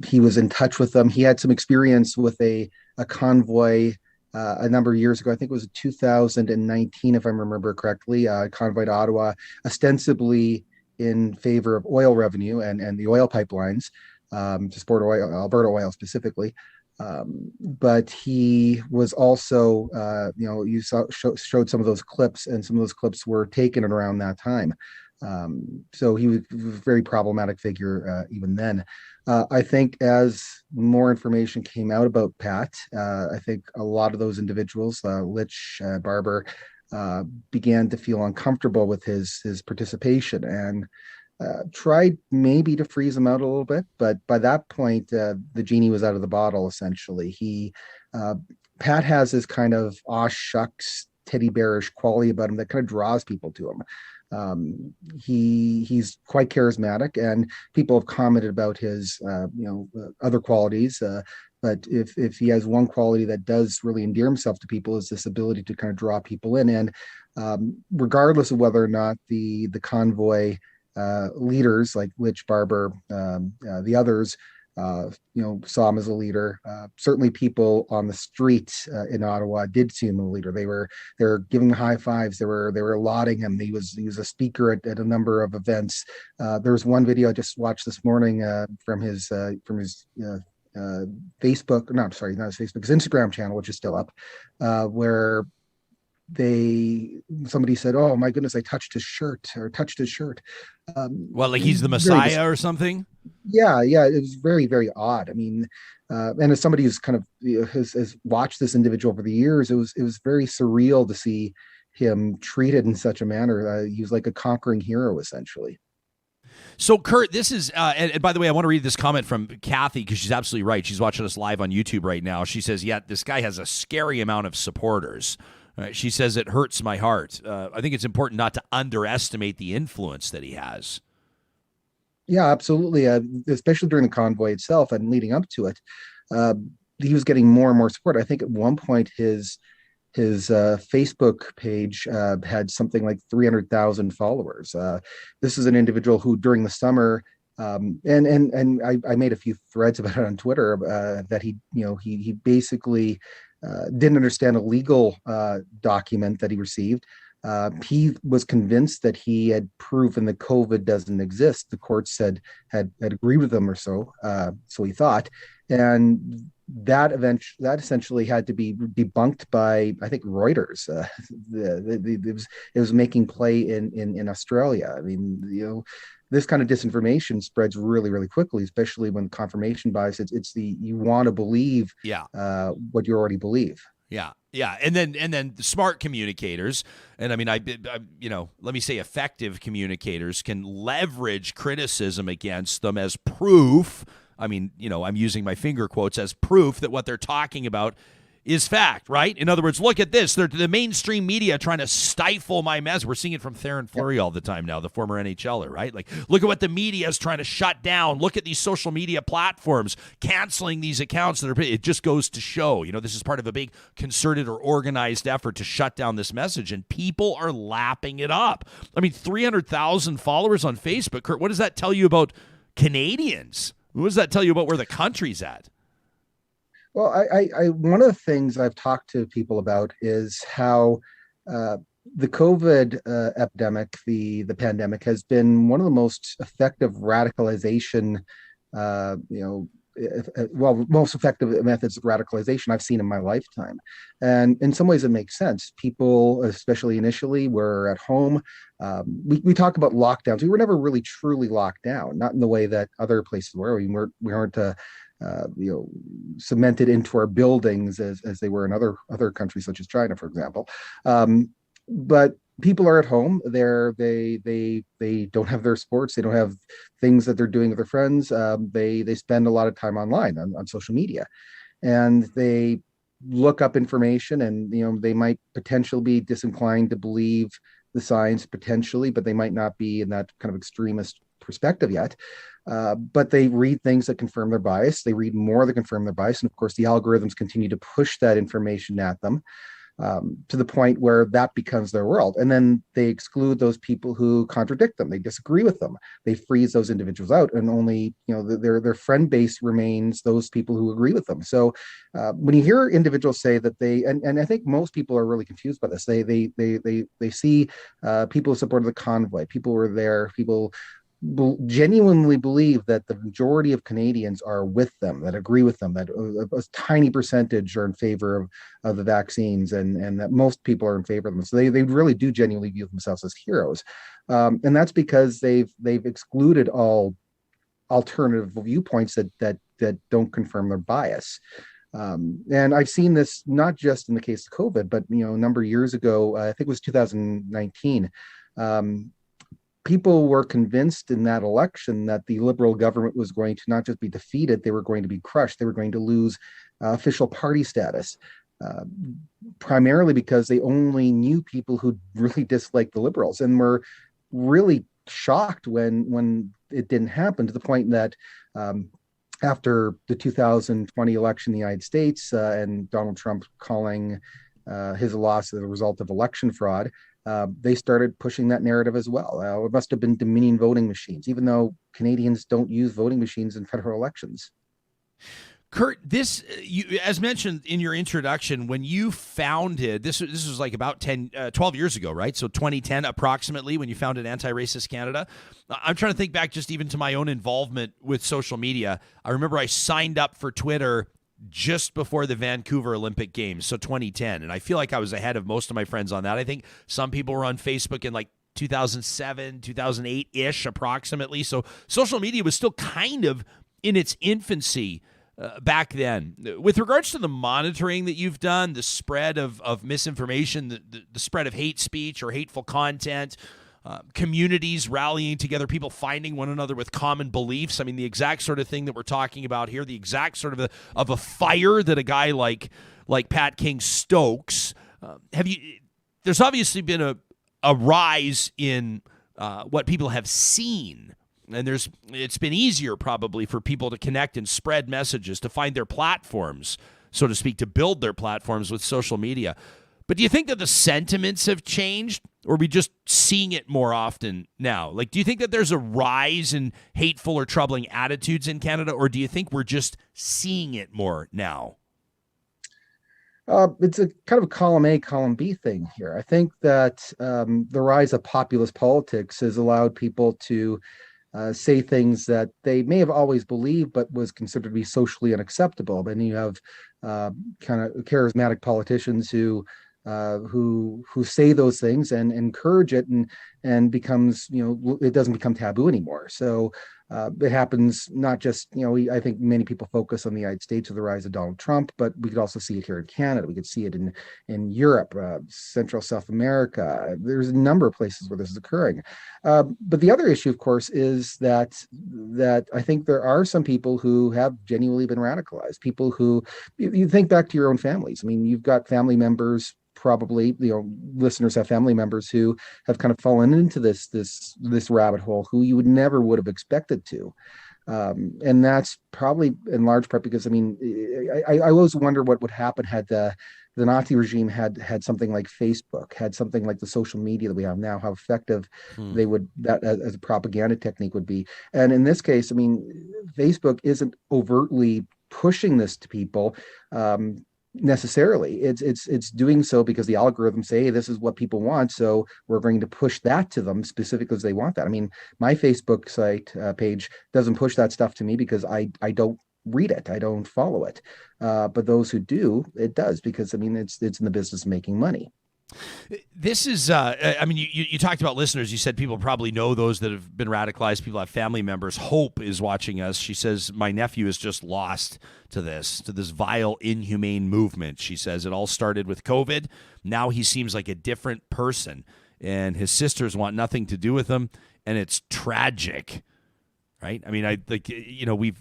He was in touch with them. He had some experience with a convoy a number of years ago. I think it was 2019, if I remember correctly. Convoy to Ottawa, ostensibly in favor of oil revenue and the oil pipelines, to support Alberta Oil specifically. But he was also, you showed some of those clips, and some of those clips were taken at around that time. So he was a very problematic figure even then. I think as more information came out about Pat, I think a lot of those individuals, Litch, Barber, began to feel uncomfortable with his participation and tried maybe to freeze him out a little bit. But by that point, the genie was out of the bottle, essentially. Pat has this kind of aw shucks, teddy bearish quality about him that kind of draws people to him. He's quite charismatic, and people have commented about his other qualities. But if he has one quality that does really endear himself to people, is this ability to kind of draw people in. And regardless of whether or not the convoy leaders like Litch, Barber, the others, saw him as a leader. Certainly, people on the street in Ottawa did see him as a leader. They were giving him high fives. They were lauding him. He was a speaker at a number of events. There was one video I just watched this morning from his Facebook. No, I'm sorry, not his Facebook. His Instagram channel, which is still up, where somebody said, "Oh my goodness, I touched his shirt." Well, like he's the Messiah or something. Yeah, it was very, very odd. I mean, and as somebody who's kind of has watched this individual over the years, it was very surreal to see him treated in such a manner. He was like a conquering hero, essentially. So, Kurt, this is, and by the way, I want to read this comment from Kathy because she's absolutely right. She's watching us live on YouTube right now. She says, "Yeah, this guy has a scary amount of supporters." She says, "It hurts my heart." I think it's important not to underestimate the influence that he has. Yeah, absolutely. Especially during the convoy itself and leading up to it, he was getting more and more support. I think at one point his Facebook page had something like 300,000 followers. This is an individual who, during the summer, and I made a few threads about it on Twitter, that he basically didn't understand a legal document that he received. He was convinced that he had proven that COVID doesn't exist. The courts had agreed with him, or so he thought, and that essentially had to be debunked by, I think, Reuters. It was making play in Australia. I mean, this kind of disinformation spreads really, really quickly, especially when confirmation bias. You want to believe what you already believe. Yeah, and then the smart communicators, and I mean, let me say effective communicators can leverage criticism against them as proof. I mean, I'm using my finger quotes as proof that what they're talking about is fact, right? In other words, look at this. They're the mainstream media trying to stifle my message. We're seeing it from Theoren Fleury all the time now, the former NHLer, right? Like, look at what the media is trying to shut down. Look at these social media platforms canceling these accounts. It just goes to show, this is part of a big concerted or organized effort to shut down this message, and people are lapping it up. I mean, 300,000 followers on Facebook. Kurt, what does that tell you about Canadians? What does that tell you about where the country's at? Well, I one of the things I've talked to people about is how the COVID epidemic, the pandemic, has been one of the most effective radicalization, most effective methods of radicalization I've seen in my lifetime. And in some ways, it makes sense. People, especially initially, were at home. We talk about lockdowns. We were never really truly locked down, not in the way that other places were. We weren't cemented into our buildings as they were in other countries such as China, for example. But people are at home. They don't have their sports. They don't have things that they're doing with their friends. They spend a lot of time online on social media, and they look up information, and they might potentially be disinclined to believe the science potentially, but they might not be in that kind of extremist perspective yet. But they read things that confirm their bias. They read more that confirm their bias. And of course, the algorithms continue to push that information at them to the point where that becomes their world. And then they exclude those people who contradict them. They disagree with them. They freeze those individuals out, and only their friend base remains those people who agree with them. So when you hear individuals say that and I think most people are really confused by this. They see people who supported the convoy, people who were there, people genuinely believe that the majority of Canadians are with them, that agree with them, that a tiny percentage are in favor of the vaccines, and that most people are in favor of them. So they really do genuinely view themselves as heroes, and that's because they've excluded all alternative viewpoints that don't confirm their bias. And I've seen this not just in the case of COVID, but a number of years ago, I think it was 2019. People were convinced in that election that the Liberal government was going to not just be defeated, they were going to be crushed. They were going to lose official party status, primarily because they only knew people who really disliked the Liberals, and were really shocked when it didn't happen, to the point that after the 2020 election in the United States, and Donald Trump calling his loss as a result of election fraud, they started pushing that narrative as well. It must have been Dominion voting machines, even though Canadians don't use voting machines in federal elections. Kurt, this, as mentioned in your introduction, when you founded, this was like about 12 years ago, right? So 2010 approximately, when you founded Anti-Racist Canada. I'm trying to think back just even to my own involvement with social media. I remember I signed up for Twitter just before the Vancouver Olympic Games, so 2010. And I feel like I was ahead of most of my friends on that. I think some people were on Facebook in like 2007, 2008-ish approximately. So social media was still kind of in its infancy back then. With regards to the monitoring that you've done, the spread of misinformation, the spread of hate speech or hateful content, communities rallying together, people finding one another with common beliefs. I mean, the exact sort of thing that we're talking about here, the exact sort of a fire that a guy like Pat King stokes. There's obviously been a rise in what people have seen. And it's been easier probably for people to connect and spread messages, to find their platforms, so to speak, to build their platforms with social media. But do you think that the sentiments have changed, or are we just seeing it more often now? Like, do you think that there's a rise in hateful or troubling attitudes in Canada, or do you think we're just seeing it more now? It's a kind of a column A, column B thing here. I think that the rise of populist politics has allowed people to say things that they may have always believed, but was considered to be socially unacceptable. Then you have kind of charismatic politicians who say those things and encourage it, and becomes, it doesn't become taboo anymore. So it happens not just, I think many people focus on the United States with the rise of Donald Trump, but we could also see it here in Canada. We could see it in Europe, Central South America. There's a number of places where this is occurring. But the other issue, of course, is that I think there are some people who have genuinely been radicalized. People who, you think back to your own families. I mean, you've got family members, probably, listeners have family members who have kind of fallen into this rabbit hole, who you would have expected to. And that's probably in large part because, I mean, I always wonder what would happen had the Nazi regime had something like Facebook, had something like the social media that we have now, how effective they would, that as a propaganda technique would be. And in this case, I mean, Facebook isn't overtly pushing this to people, necessarily. It's doing so because the algorithms say, hey, this is what people want, so we're going to push that to them specifically because they want that. I mean, my Facebook site page doesn't push that stuff to me because I don't read it, I don't follow it, but those who do, it does, because I mean, it's in the business of making money. This is, I mean, you talked about listeners. You said people probably know those that have been radicalized. People have family members. Hope is watching us. She says, my nephew is just lost to this vile, inhumane movement. She says it all started with COVID. Now he seems like a different person, and his sisters want nothing to do with him, and it's tragic. Right? I mean,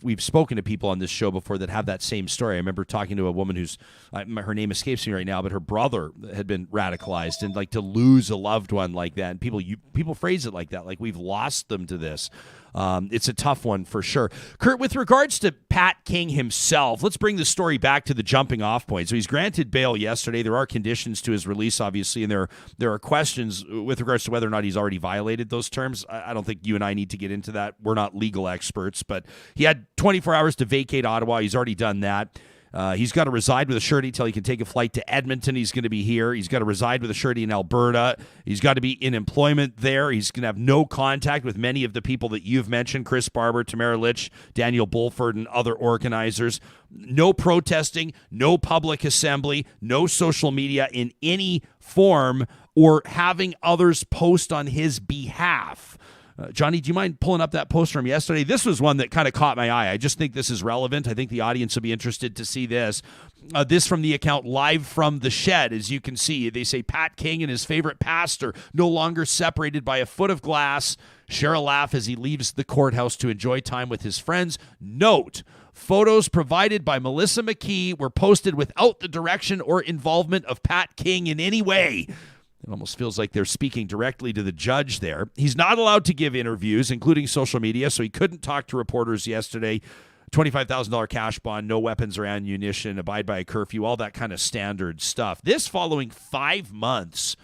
we've spoken to people on this show before that have that same story. I remember talking to a woman who's, her name escapes me right now, but her brother had been radicalized, and like to lose a loved one like that. And people phrase it like that, like we've lost them to this. It's a tough one for sure. Kurt, with regards to Pat King himself, let's bring the story back to the jumping off point. So he's granted bail yesterday. There are conditions to his release, obviously, and there are questions with regards to whether or not he's already violated those terms. I don't think you and I need to get into that. We're not legal experts, but he had 24 hours to vacate Ottawa. He's already done that. He's got to reside with a surety until he can take a flight to Edmonton. He's going to be here. He's got to reside with a surety in Alberta. He's got to be in employment there. He's going to have no contact with many of the people that you've mentioned, Chris Barber, Tamara Litch, Daniel Bulford, and other organizers. No protesting, no public assembly, no social media in any form, or having others post on his behalf. Johnny, do you mind pulling up that post from yesterday? This was one that kind of caught my eye. I just think this is relevant. I think the audience will be interested to see this. This from the account Live from the Shed. As you can see, they say Pat King and his favorite pastor no longer separated by a foot of glass. Share a laugh as he leaves the courthouse to enjoy time with his friends. Note, photos provided by Melissa McKee were posted without the direction or involvement of Pat King in any way. It almost feels like they're speaking directly to the judge there. He's not allowed to give interviews, including social media, so he couldn't talk to reporters yesterday. $25,000 cash bond, no weapons or ammunition, abide by a curfew, all that kind of standard stuff. This following 5 months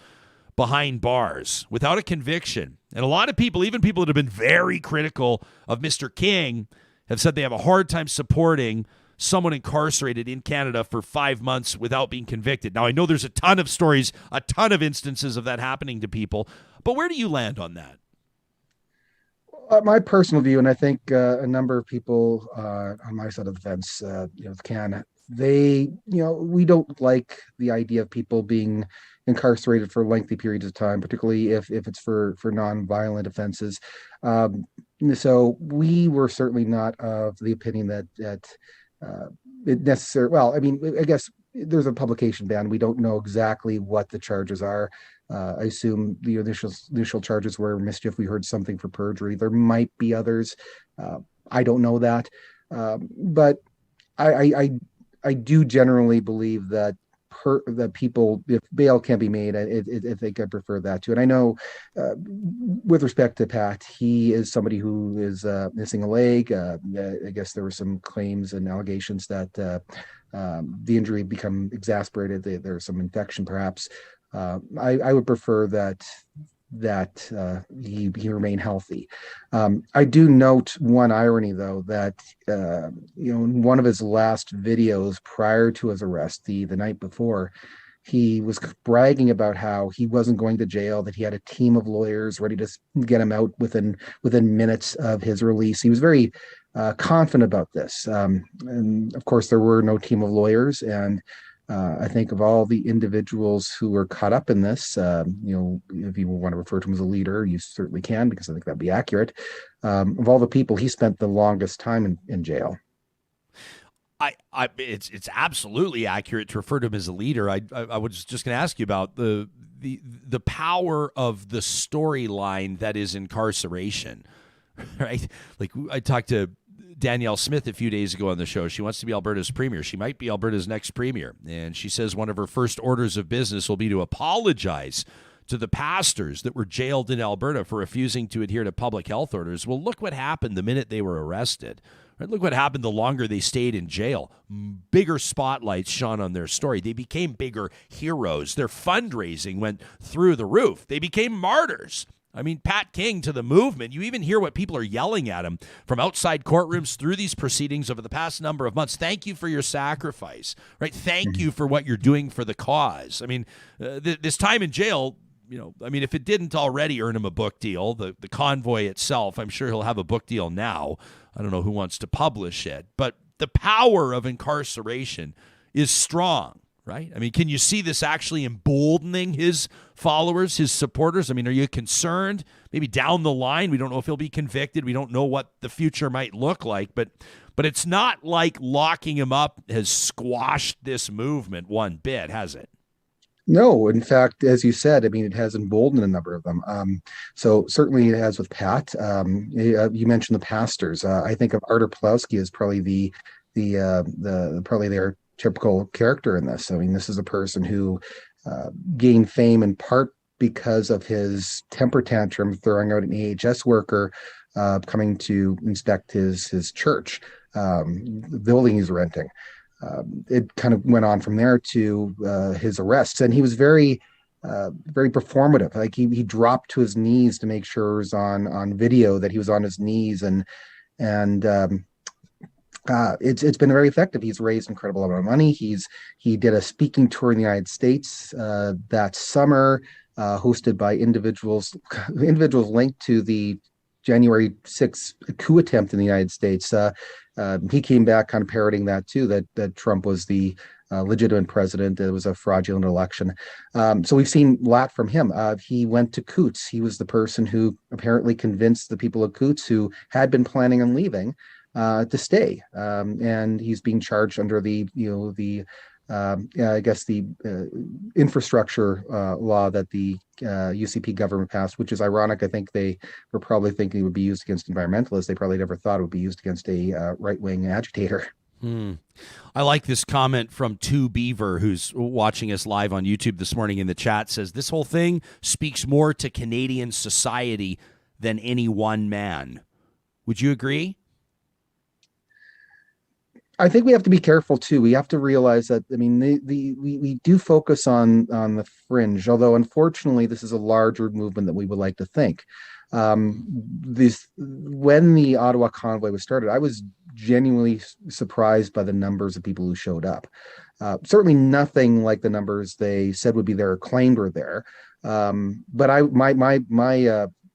behind bars without a conviction. And a lot of people, even people that have been very critical of Mr. King, have said they have a hard time supporting someone incarcerated in Canada for 5 months without being convicted. Now, I know there's a ton of stories, a ton of instances of that happening to people, but where do you land on that? My personal view, and I think a number of people on my side of the fence, we don't like the idea of people being incarcerated for lengthy periods of time, particularly if it's for non-violent offenses. So we were certainly not of the opinion that it necessarily, well, I mean, I guess there's a publication ban. We don't know exactly what the charges are. I assume the initial charges were mischief. We heard something for perjury. There might be others. I don't know that. But I do generally believe that that people, if bail can be made, I think I prefer that too. And I know with respect to Pat, he is somebody who is missing a leg. I guess there were some claims and allegations that the injury become exasperated. There's some infection perhaps. I would prefer that he remain healthy. I do note one irony, though, that in one of his last videos prior to his arrest, the night before, he was bragging about how he wasn't going to jail, that he had a team of lawyers ready to get him out within minutes of his release. He was very confident about this, and of course there were no team of lawyers. And I think of all the individuals who were caught up in this, if you want to refer to him as a leader, you certainly can, because I think that'd be accurate. Of all the people, he spent the longest time in jail. It's absolutely accurate to refer to him as a leader. I was just going to ask you about the power of the storyline that is incarceration, right? Like, I talked to Danielle Smith a few days ago on the show. She wants to be Alberta's premier. She might be Alberta's next premier. And she says one of her first orders of business will be to apologize to the pastors that were jailed in Alberta for refusing to adhere to public health orders. Well, look what happened the minute they were arrested. Right? Look what happened the longer they stayed in jail. Bigger spotlights shone on their story. They became bigger heroes. Their fundraising went through the roof. They became martyrs. I mean, Pat King to the movement. You even hear what people are yelling at him from outside courtrooms through these proceedings over the past number of months. Thank you for your sacrifice, right? Thank you for what you're doing for the cause. I mean, this time in jail, if it didn't already earn him a book deal, the Convoy itself, I'm sure he'll have a book deal now. I don't know who wants to publish it, but the power of incarceration is strong. Right? I mean, can you see this actually emboldening his followers, his supporters? I mean, are you concerned? Maybe down the line, we don't know if he'll be convicted. We don't know what the future might look like, but it's not like locking him up has squashed this movement one bit, has it? No, in fact, as you said, I mean, it has emboldened a number of them. So certainly it has with Pat. You mentioned the pastors. I think of Artur Pawlowski as probably probably their typical character in this. I mean, this is a person who gained fame in part because of his temper tantrum, throwing out an AHS worker coming to inspect his church, the building he's renting. It kind of went on from there to his arrests, and he was very performative. Like he dropped to his knees to make sure it was on video that he was on his knees, and it's been very effective. He's raised an incredible amount of money. He did a speaking tour in the United States that summer, hosted by individuals linked to the January 6th coup attempt in the United States. He came back kind of parroting that too, that Trump was the legitimate president. It was a fraudulent election. So we've seen a lot from him. He went to Coutts. He was the person who apparently convinced the people of Coutts, who had been planning on leaving, to stay. And he's being charged under the infrastructure law that the UCP government passed, which is ironic. I think they were probably thinking it would be used against environmentalists. They probably never thought it would be used against a right-wing agitator. I like this comment from 2Beaver, who's watching us live on YouTube this morning in the chat. Says, this whole thing speaks more to Canadian society than any one man. Would you agree? I think we have to be careful too. We have to realize that, I mean, we do focus on the fringe, although unfortunately this is a larger movement than we would like to think. When the Ottawa Convoy was started, I was genuinely surprised by the numbers of people who showed up. Certainly nothing like the numbers they said would be there or claimed were there. But my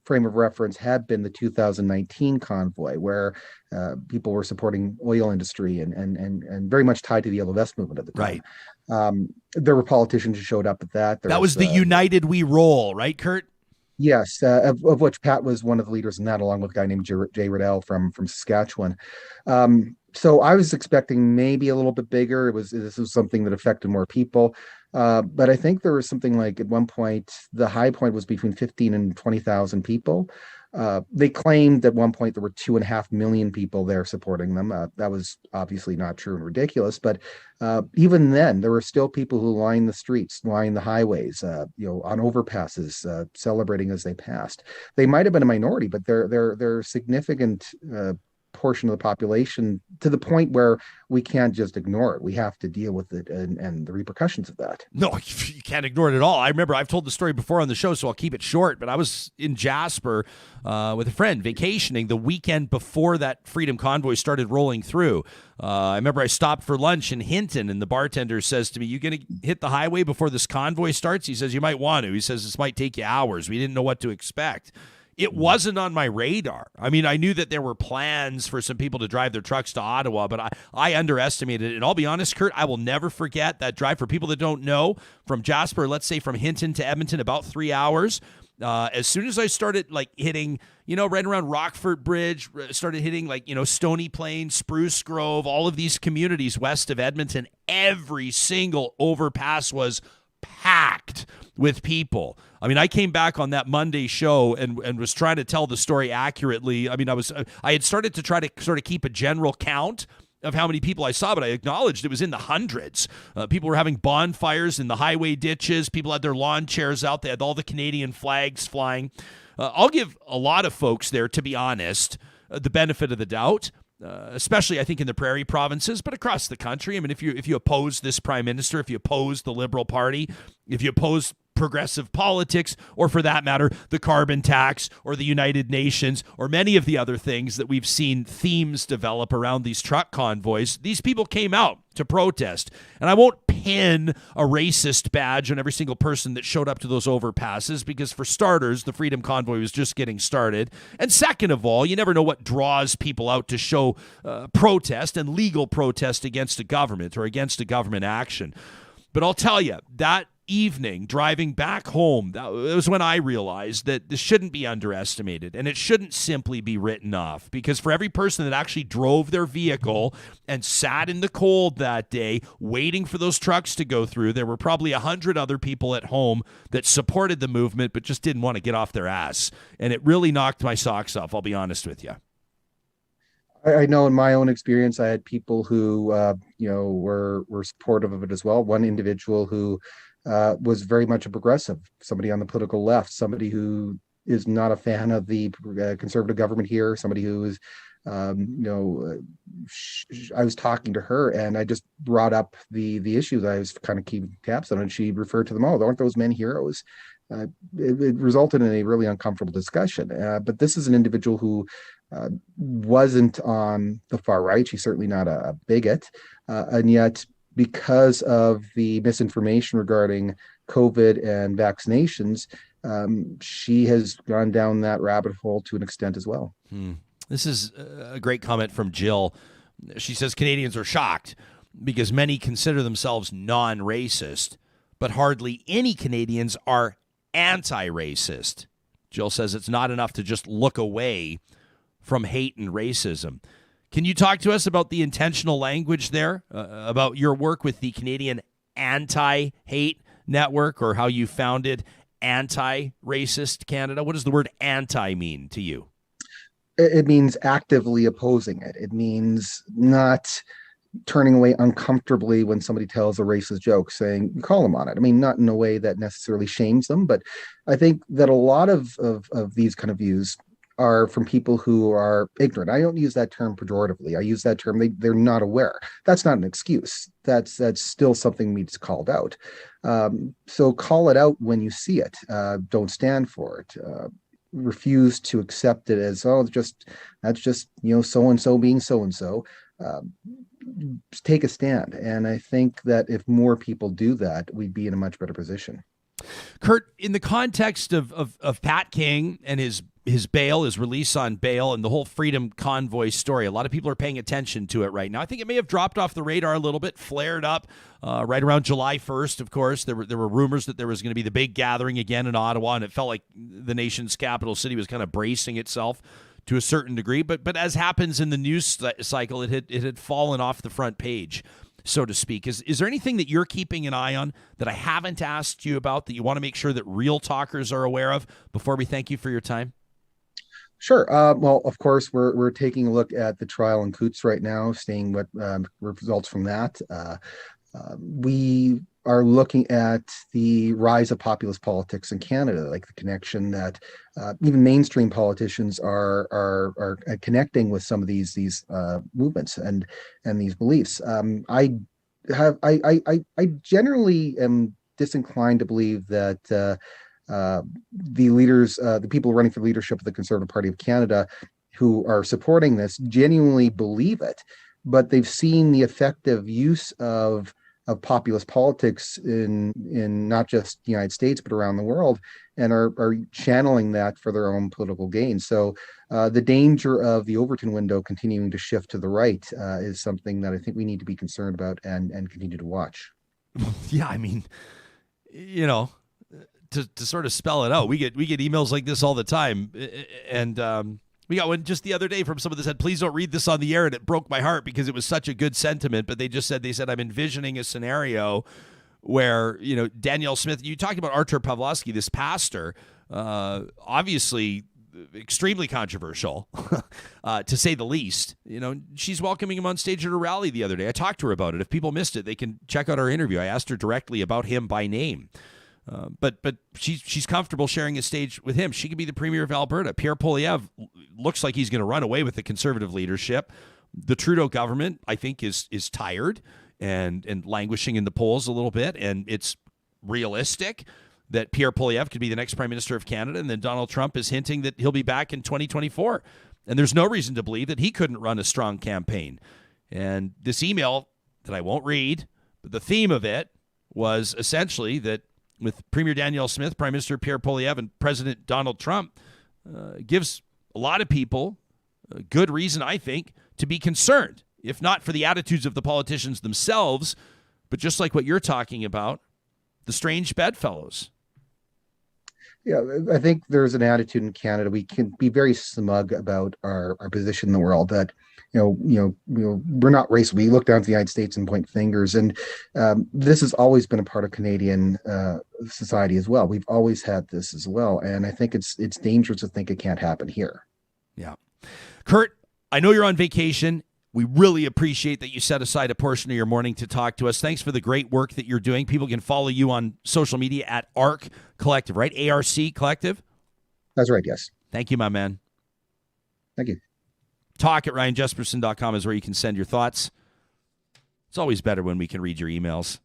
frame of reference had been the 2019 convoy, where people were supporting oil industry and very much tied to the Yellow Vest movement at the time. Right. There were politicians who showed up at that. That was the United We Roll, right, Kurt? Yes, of which Pat was one of the leaders in that, along with a guy named Jay Riddell from Saskatchewan. So I was expecting maybe a little bit bigger. This was something that affected more people. But I think there was something like, at one point, the high point was between 15 and 20,000 people. They claimed at one point there were 2.5 million people there supporting them. That was obviously not true and ridiculous. But even then, there were still people who lined the streets, lined the highways, on overpasses, celebrating as they passed. They might have been a minority, but they're significant portion of the population, to the point where we can't just ignore it. We have to deal with it and the repercussions of that. No, you can't ignore it at all. I remember I've told the story before on the show, so I'll keep it short, but I was in Jasper with a friend vacationing the weekend before that Freedom Convoy started rolling through. I remember I stopped for lunch in Hinton, and the bartender says to me, "You going to hit the highway before this convoy starts?" He says, "You might want to." He says, "This might take you hours." We didn't know what to expect. It wasn't on my radar. I mean, I knew that there were plans for some people to drive their trucks to Ottawa, but I underestimated it. And I'll be honest, Kurt, I will never forget that drive. For people that don't know, from Jasper, let's say from Hinton to Edmonton, about 3 hours. As soon as I started hitting, right around Rockford Bridge, started hitting Stony Plain, Spruce Grove, all of these communities west of Edmonton, every single overpass was packed with people. I mean, I came back on that Monday show and was trying to tell the story accurately. I mean, I had started to try to sort of keep a general count of how many people I saw, but I acknowledged it was in the hundreds. People were having bonfires in the highway ditches. People had their lawn chairs out. They had all the Canadian flags flying. I'll give a lot of folks there, to be honest, the benefit of the doubt. Especially, I think, in the prairie provinces, but across the country. I mean, if you oppose this prime minister, if you oppose the Liberal Party, if you oppose progressive politics, or for that matter, the carbon tax or the United Nations or many of the other things that we've seen themes develop around these truck convoys, these people came out to protest. And I won't pin a racist badge on every single person that showed up to those overpasses, because for starters, the Freedom Convoy was just getting started. And second of all, you never know what draws people out to show protest and legal protest against a government or against a government action. But I'll tell you, that evening, driving back home, that was when I realized that this shouldn't be underestimated, and it shouldn't simply be written off, because for every person that actually drove their vehicle and sat in the cold that day waiting for those trucks to go through, there were probably 100 other people at home that supported the movement but just didn't want to get off their ass. And it really knocked my socks off, I'll be honest with you. I know in my own experience, I had people who, were supportive of it as well. One individual who was very much a progressive, somebody on the political left, somebody who is not a fan of the conservative government here, somebody who is, I was talking to her and I just brought up the issue that I was kind of keeping tabs on, and she referred to them all. Aren't those men heroes? It resulted in a really uncomfortable discussion. But this is an individual who wasn't on the far right. She's certainly not a bigot. And yet, because of the misinformation regarding COVID and vaccinations, she has gone down that rabbit hole to an extent as well. This is a great comment from Jill. She says Canadians are shocked because many consider themselves non-racist, but hardly any Canadians are anti-racist. Jill says it's not enough to just look away from hate and racism. Can you talk to us about the intentional language there, about your work with the Canadian Anti-Hate Network, or how you founded Anti-Racist Canada? What does the word anti mean to you? It means actively opposing it. It means not turning away uncomfortably when somebody tells a racist joke, saying, call them on it. I mean, not in a way that necessarily shames them, but I think that a lot of these kind of views are from people who are ignorant. I don't use that term pejoratively. I use that term, they're not aware. That's not an excuse. That's still something needs called out. So call it out when you see it. Don't stand for it. Refuse to accept it as, that's just, so-and-so being so-and-so. Take a stand. And I think that if more people do that, we'd be in a much better position. Kurt, in the context of Pat King and his bail, his release on bail, and the whole Freedom Convoy story, a lot of people are paying attention to it right now. I think it may have dropped off the radar a little bit, flared up right around July 1st, of course. There were rumors that there was going to be the big gathering again in Ottawa, and it felt like the nation's capital city was kind of bracing itself to a certain degree. But as happens in the news cycle, it had fallen off the front page, so to speak. Is there anything that you're keeping an eye on that I haven't asked you about that you want to make sure that real talkers are aware of before we thank you for your time? Sure. Well, of course, we're taking a look at the trial in Coutts right now, seeing what results from that. We are looking at the rise of populist politics in Canada, like the connection that even mainstream politicians are connecting with some of these movements and these beliefs. I generally am disinclined to believe that the leaders, the people running for leadership of the Conservative Party of Canada who are supporting this genuinely believe it, but they've seen the effective use of populist politics in not just the United States, but around the world, and are channeling that for their own political gain. So the danger of the Overton window continuing to shift to the right is something that I think we need to be concerned about and continue to watch. Yeah, I mean, to sort of spell it out, we get emails like this all the time, and we got one just the other day from someone that said, please don't read this on the air, and it broke my heart because it was such a good sentiment. But they said I'm envisioning a scenario where Danielle Smith, you talked about Artur Pawlowski, this pastor, obviously extremely controversial to say the least. She's welcoming him on stage at a rally the other day. I talked to her about it. If people missed it, they can check out our interview. I asked her directly about him by name. But she's comfortable sharing a stage with him. She could be the premier of Alberta. Pierre Poilievre looks like he's going to run away with the Conservative leadership. The Trudeau government, I think, is tired and languishing in the polls a little bit, and it's realistic that Pierre Poilievre could be the next Prime Minister of Canada, and then Donald Trump is hinting that he'll be back in 2024. And there's no reason to believe that he couldn't run a strong campaign. And this email that I won't read, but the theme of it was essentially that with Premier Danielle Smith, Prime Minister Pierre Poilievre, and President Donald Trump, gives a lot of people a good reason, I think, to be concerned, if not for the attitudes of the politicians themselves, but just like what you're talking about, the strange bedfellows. Yeah, I think there's an attitude in Canada. We can be very smug about our position in the world that, we're not racist. We look down to the United States and point fingers. And this has always been a part of Canadian society as well. We've always had this as well. And I think it's dangerous to think it can't happen here. Yeah. Kurt, I know you're on vacation. We really appreciate that you set aside a portion of your morning to talk to us. Thanks for the great work that you're doing. People can follow you on social media at ARC Collective, right? ARC Collective? That's right, yes. Thank you, my man. Thank you. Talk at ryanjesperson.com is where you can send your thoughts. It's always better when we can read your emails.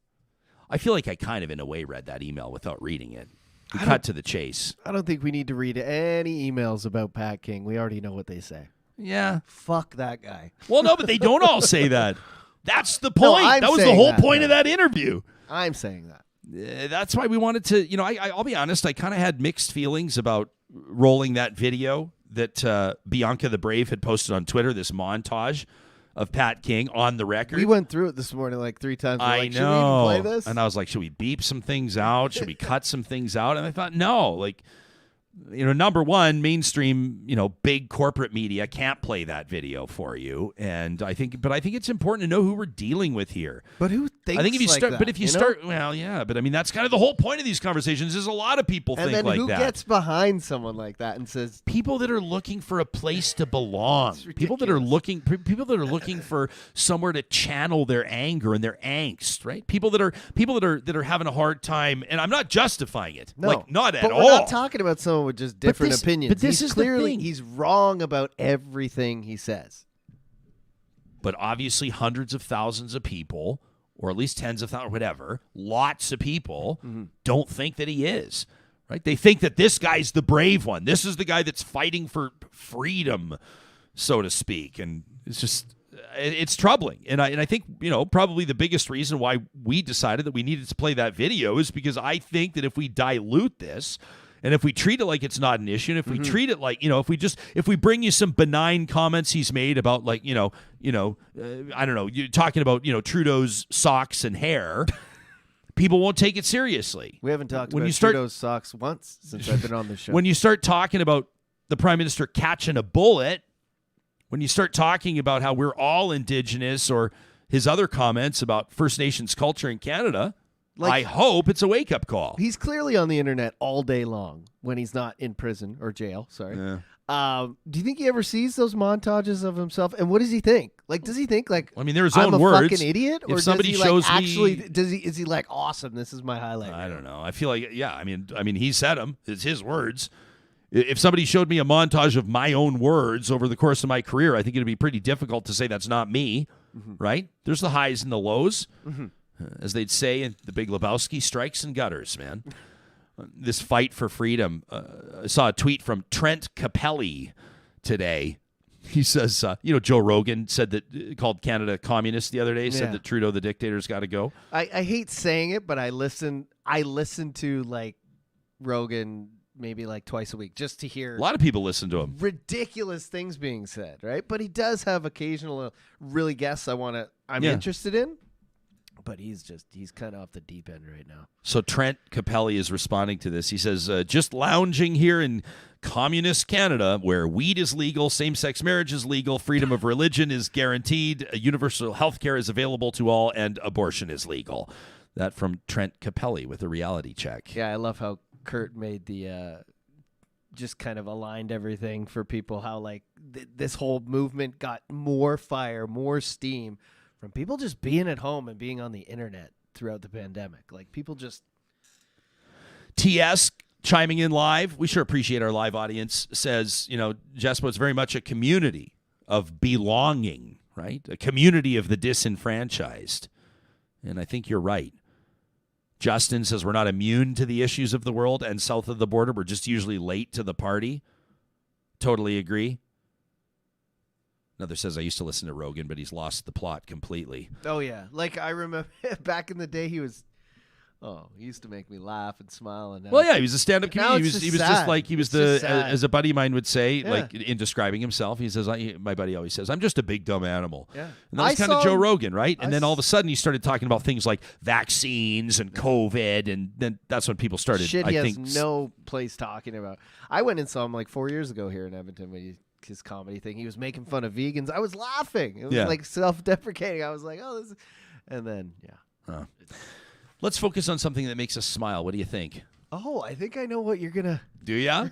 I feel like I kind of, in a way, read that email without reading it. We cut to the chase. I don't think we need to read any emails about Pat King. We already know what they say. Yeah. Fuck that guy. Well, no, but they don't all say that. That's the point. No, that was the whole point of that interview. I'm saying that. That's why we wanted to, I'll be honest, I kind of had mixed feelings about rolling that video that Bianca the Brave had posted on Twitter, this montage of Pat King on the record. We went through it this morning like 3 times. I like, know. Should we even play this? And I was like, should we beep some things out? Should we cut some things out? And I thought, no, like, number one, mainstream, big corporate media can't play that video for you. And I think it's important to know who we're dealing with here. But who thinks I think if you like start, that, but if you start, well, yeah, but I mean, that's kind of the whole point of these conversations is a lot of people think like that. And then who gets behind someone like that and says, people that are looking for a place to belong, people that are looking for somewhere to channel their anger and their angst, right? People that are having a hard time, and I'm not justifying it, not at all. We're not talking about someone with just different opinions. But this is clearly the thing. He's wrong about everything he says. But obviously, hundreds of thousands of people, or at least tens of thousands, whatever, lots of people don't think that he is. Right? They think that this guy's the brave one. This is the guy that's fighting for freedom, so to speak. And it's just, it's troubling. And I think, probably the biggest reason why we decided that we needed to play that video is because I think that if we dilute this, and if we treat it like it's not an issue, and if we treat it like, if we bring you some benign comments he's made about, like, I don't know, you're talking about, Trudeau's socks and hair, people won't take it seriously. We haven't talked about Trudeau's socks once since I've been on the show. When you start talking about the Prime Minister catching a bullet, when you start talking about how we're all Indigenous, or his other comments about First Nations culture in Canada, I hope it's a wake-up call. He's clearly on the internet all day long when he's not in prison or jail. Sorry. Yeah. Do you think he ever sees those montages of himself? And what does he think? Like, does he think like, I mean, there's I'm own a words. fucking idiot? If or somebody does he shows me, is he like, awesome? This is my highlight. I don't know. I feel like, yeah. I mean, he said them. It's his words. If somebody showed me a montage of my own words over the course of my career, I think it'd be pretty difficult to say that's not me. Right? There's the highs and the lows. As they'd say in The Big Lebowski, strikes and gutters, man. This fight for freedom. I saw a tweet from Trent Capelli today. He says, Joe Rogan called Canada communist the other day, said that Trudeau, the dictator's got to go. I hate saying it, but I listen to like Rogan maybe like twice a week just to hear. A lot of people listen to him. Ridiculous things being said, right? But he does have occasional really guests I'm interested in. But he's kind of off the deep end right now. So Trent Capelli is responding to this. He says, just lounging here in communist Canada, where weed is legal, same-sex marriage is legal, freedom of religion is guaranteed, universal health care is available to all, and abortion is legal. That from Trent Capelli with a reality check. Yeah, I love how Kurt made the just kind of aligned everything for people, how like this whole movement got more fire, more steam from people just being at home and being on the internet throughout the pandemic. Like, people just... TS chiming in live. We sure appreciate our live audience. Says, Jespo, it's very much a community of belonging, right? A community of the disenfranchised. And I think you're right. Justin says we're not immune to the issues of the world and south of the border. We're just usually late to the party. Totally agree. Another says, I used to listen to Rogan, but he's lost the plot completely. Oh, yeah. Like, I remember back in the day, he used to make me laugh and smile. And well, yeah, he was a stand-up comedian. He was sad. As a buddy of mine would say, like in describing himself, he says, my buddy always says, I'm just a big dumb animal. Yeah. And that was kind of Joe Rogan, right? And then all of a sudden he started talking about things like vaccines and COVID, and then that's when people started, Shit he has no place talking about. I went and saw him like 4 years ago here in Edmonton when his comedy thing. He was making fun of vegans. I was laughing. It was like self-deprecating. I was like, oh, this is... And then, Let's focus on something that makes us smile. What do you think? Oh, I think I know what you're going to... Do ya?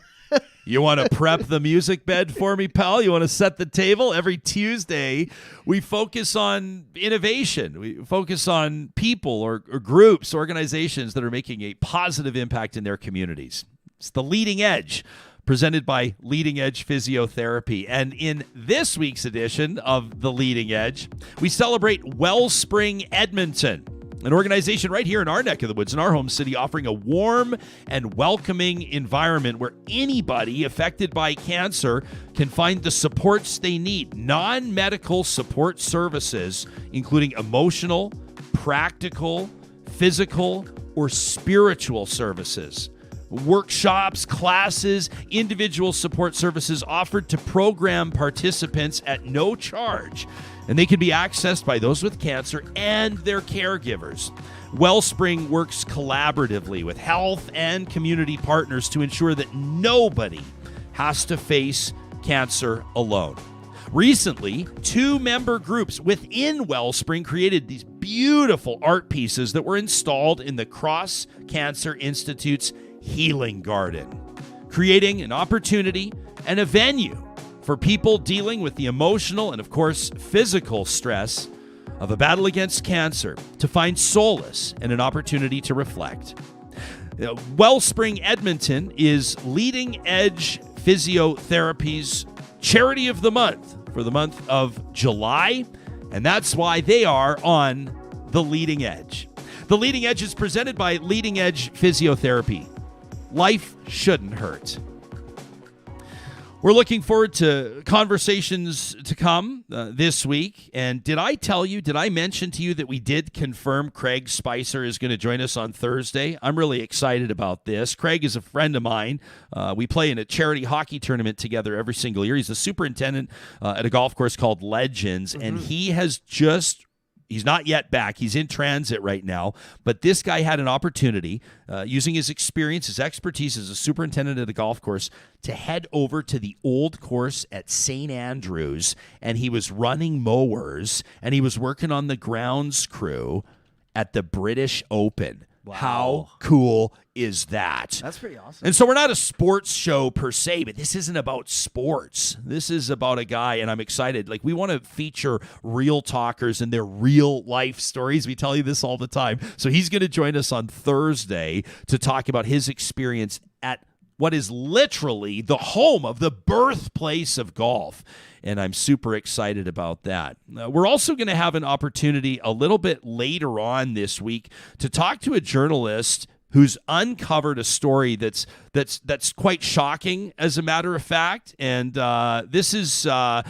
You want to prep the music bed for me, pal? You want to set the table? Every Tuesday, we focus on innovation. We focus on people or groups, organizations that are making a positive impact in their communities. It's the Leading Edge, presented by Leading Edge Physiotherapy. And in this week's edition of The Leading Edge, we celebrate Wellspring Edmonton. An organization right here in our neck of the woods, in our home city, offering a warm and welcoming environment where anybody affected by cancer can find the supports they need. Non-medical support services, including emotional, practical, physical, or spiritual services. Workshops, classes, individual support services offered to program participants at no charge. And they can be accessed by those with cancer and their caregivers. Wellspring works collaboratively with health and community partners to ensure that nobody has to face cancer alone. Recently, 2 member groups within Wellspring created these beautiful art pieces that were installed in the Cross Cancer Institute's Healing Garden, creating an opportunity and a venue for people dealing with the emotional and, of course, physical stress of a battle against cancer to find solace and an opportunity to reflect. Wellspring Edmonton is Leading Edge Physiotherapy's Charity of the Month for the month of July, and that's why they are on The Leading Edge. The Leading Edge is presented by Leading Edge Physiotherapy. Life shouldn't hurt. We're looking forward to conversations to come this week. And did I mention to you that we did confirm Craig Spicer is going to join us on Thursday? I'm really excited about this. Craig is a friend of mine. We play in a charity hockey tournament together every single year. He's the superintendent at a golf course called Legends, and he's not yet back. He's in transit right now. But this guy had an opportunity, using his experience, his expertise as a superintendent at a golf course, to head over to the old course at St. Andrews. And he was running mowers, and he was working on the grounds crew at the British Open. Wow. How cool is that? That's pretty awesome. And so we're not a sports show per se, but this isn't about sports. This is about a guy, and I'm excited. Like, we want to feature real talkers and their real life stories. We tell you this all the time. So he's going to join us on Thursday to talk about his experience at what is literally the home of the birthplace of golf. And I'm super excited about that. We're also going to have an opportunity a little bit later on this week to talk to a journalist who's uncovered a story that's quite shocking, as a matter of fact. And this is a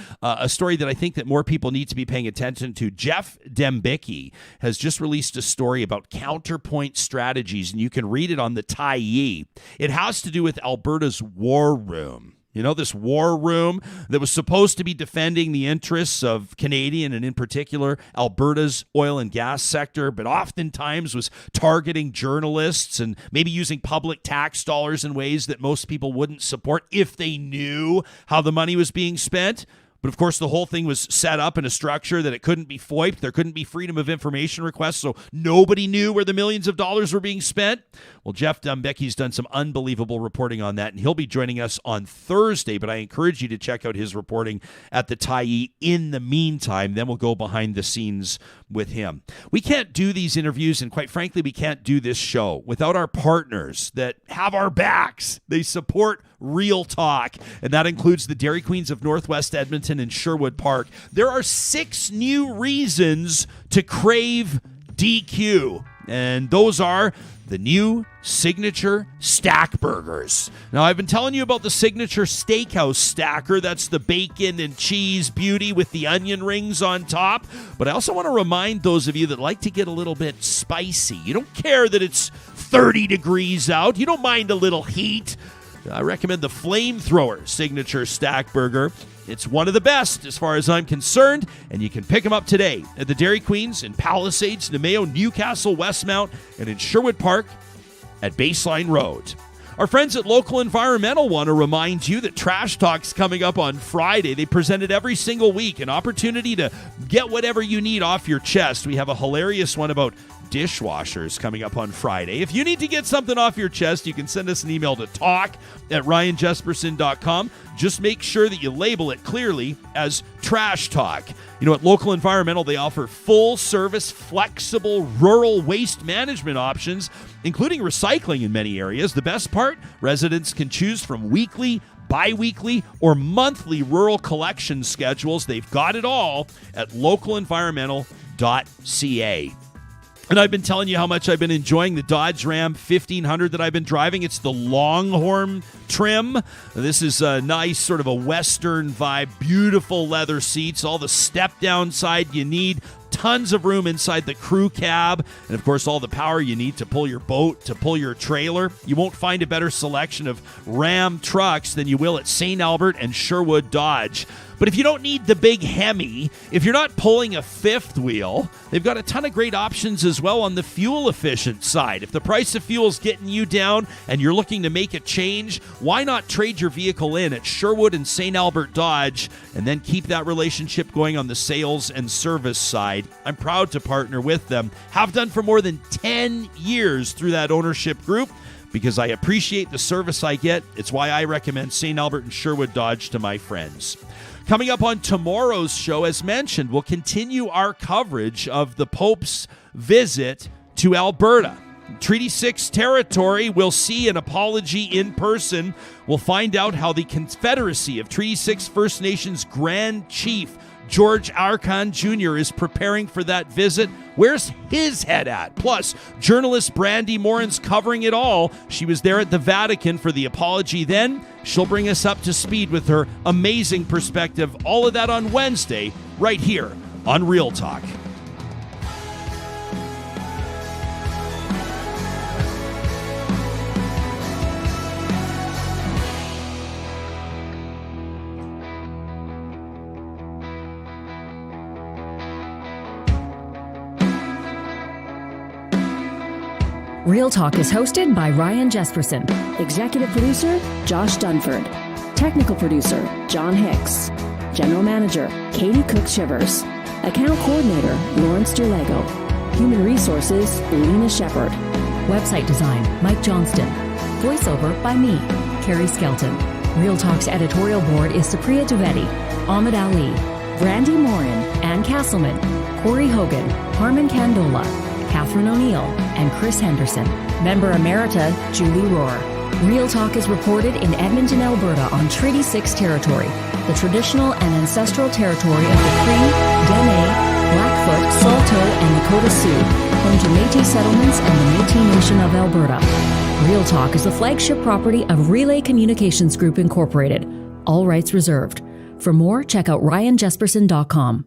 story that I think that more people need to be paying attention to. Jeff Dembicki has just released a story about counterpoint strategies, and you can read it on the Tyee. It has to do with Alberta's war room. You know, this war room that was supposed to be defending the interests of Canadian and, in particular, Alberta's oil and gas sector, but oftentimes was targeting journalists and maybe using public tax dollars in ways that most people wouldn't support if they knew how the money was being spent. But, of course, the whole thing was set up in a structure that it couldn't be FOIP'd. There couldn't be freedom of information requests, so nobody knew where the millions of dollars were being spent. Well, Jeff Dembicki's done some unbelievable reporting on that, and he'll be joining us on Thursday. But I encourage you to check out his reporting at the Tyee in the meantime. Then we'll go behind the scenes with him. We can't do these interviews, and quite frankly, we can't do this show without our partners that have our backs. They support Real Talk, and that includes the Dairy Queens of Northwest Edmonton and Sherwood Park. There are 6 new reasons to crave DQ, and those are the new signature stack burgers. Now, I've been telling you about the signature steakhouse stacker. That's the bacon and cheese beauty with the onion rings on top. But I also want to remind those of you that like to get a little bit spicy. You don't care that it's 30 degrees out. You don't mind a little heat. I recommend the Flamethrower Signature Stack Burger. It's one of the best as far as I'm concerned, and you can pick them up today at the Dairy Queens in Palisades, Nemeo, Newcastle, Westmount, and in Sherwood Park at Baseline Road. Our friends at Local Environmental want to remind you that Trash Talk's coming up on Friday. They present it every single week, an opportunity to get whatever you need off your chest. We have a hilarious one about dishwashers coming up on Friday. If you need to get something off your chest, you can send us an email to talk@ryanjesperson.com. Just make sure that you label it clearly as Trash Talk. You know, at Local Environmental, they offer full-service, flexible rural waste management options, including recycling in many areas. The best part, residents can choose from weekly, bi-weekly, or monthly rural collection schedules. They've got it all at localenvironmental.ca. And I've been telling you how much I've been enjoying the Dodge Ram 1500 that I've been driving. It's the Longhorn trim. This is a nice sort of a Western vibe, beautiful leather seats, all the step-down side you need, tons of room inside the crew cab, and of course all the power you need to pull your boat, to pull your trailer. You won't find a better selection of Ram trucks than you will at St. Albert and Sherwood Dodge. But if you don't need the big Hemi, if you're not pulling a fifth wheel, they've got a ton of great options as well on the fuel-efficient side. If the price of fuel is getting you down and you're looking to make a change, why not trade your vehicle in at Sherwood and St. Albert Dodge and then keep that relationship going on the sales and service side? I'm proud to partner with them. Have done for more than 10 years through that ownership group because I appreciate the service I get. It's why I recommend St. Albert and Sherwood Dodge to my friends. Coming up on tomorrow's show, as mentioned, we'll continue our coverage of the Pope's visit to Alberta. Treaty 6 territory will see an apology in person. We'll find out how the Confederacy of Treaty 6 First Nations Grand Chief George Archon Jr. is preparing for that visit. Where's his head at? Plus, journalist Brandy Morin's covering it all. She was there at the Vatican for the apology then. She'll bring us up to speed with her amazing perspective. All of that on Wednesday, right here on Real Talk. Real Talk is hosted by Ryan Jesperson. Executive producer, Josh Dunford. Technical producer, John Hicks. General manager, Katie Cook-Shivers. Account coordinator, Lawrence Derlego. Human resources, Lena Shepard. Website design, Mike Johnston. Voiceover by me, Carrie Skelton. Real Talk's editorial board is Supriya Dwivedi, Ahmed Ali, Brandy Morin, Ann Castleman, Corey Hogan, Harman Candola, Catherine O'Neill, and Chris Henderson. Member Emerita, Julie Rohr. Real Talk is reported in Edmonton, Alberta on Treaty 6 territory, the traditional and ancestral territory of the Cree, Dene, Blackfoot, Saulteaux, and Nakota Sioux, home to Métis settlements and the Métis Nation of Alberta. Real Talk is the flagship property of Relay Communications Group Incorporated. All rights reserved. For more, check out ryanjesperson.com.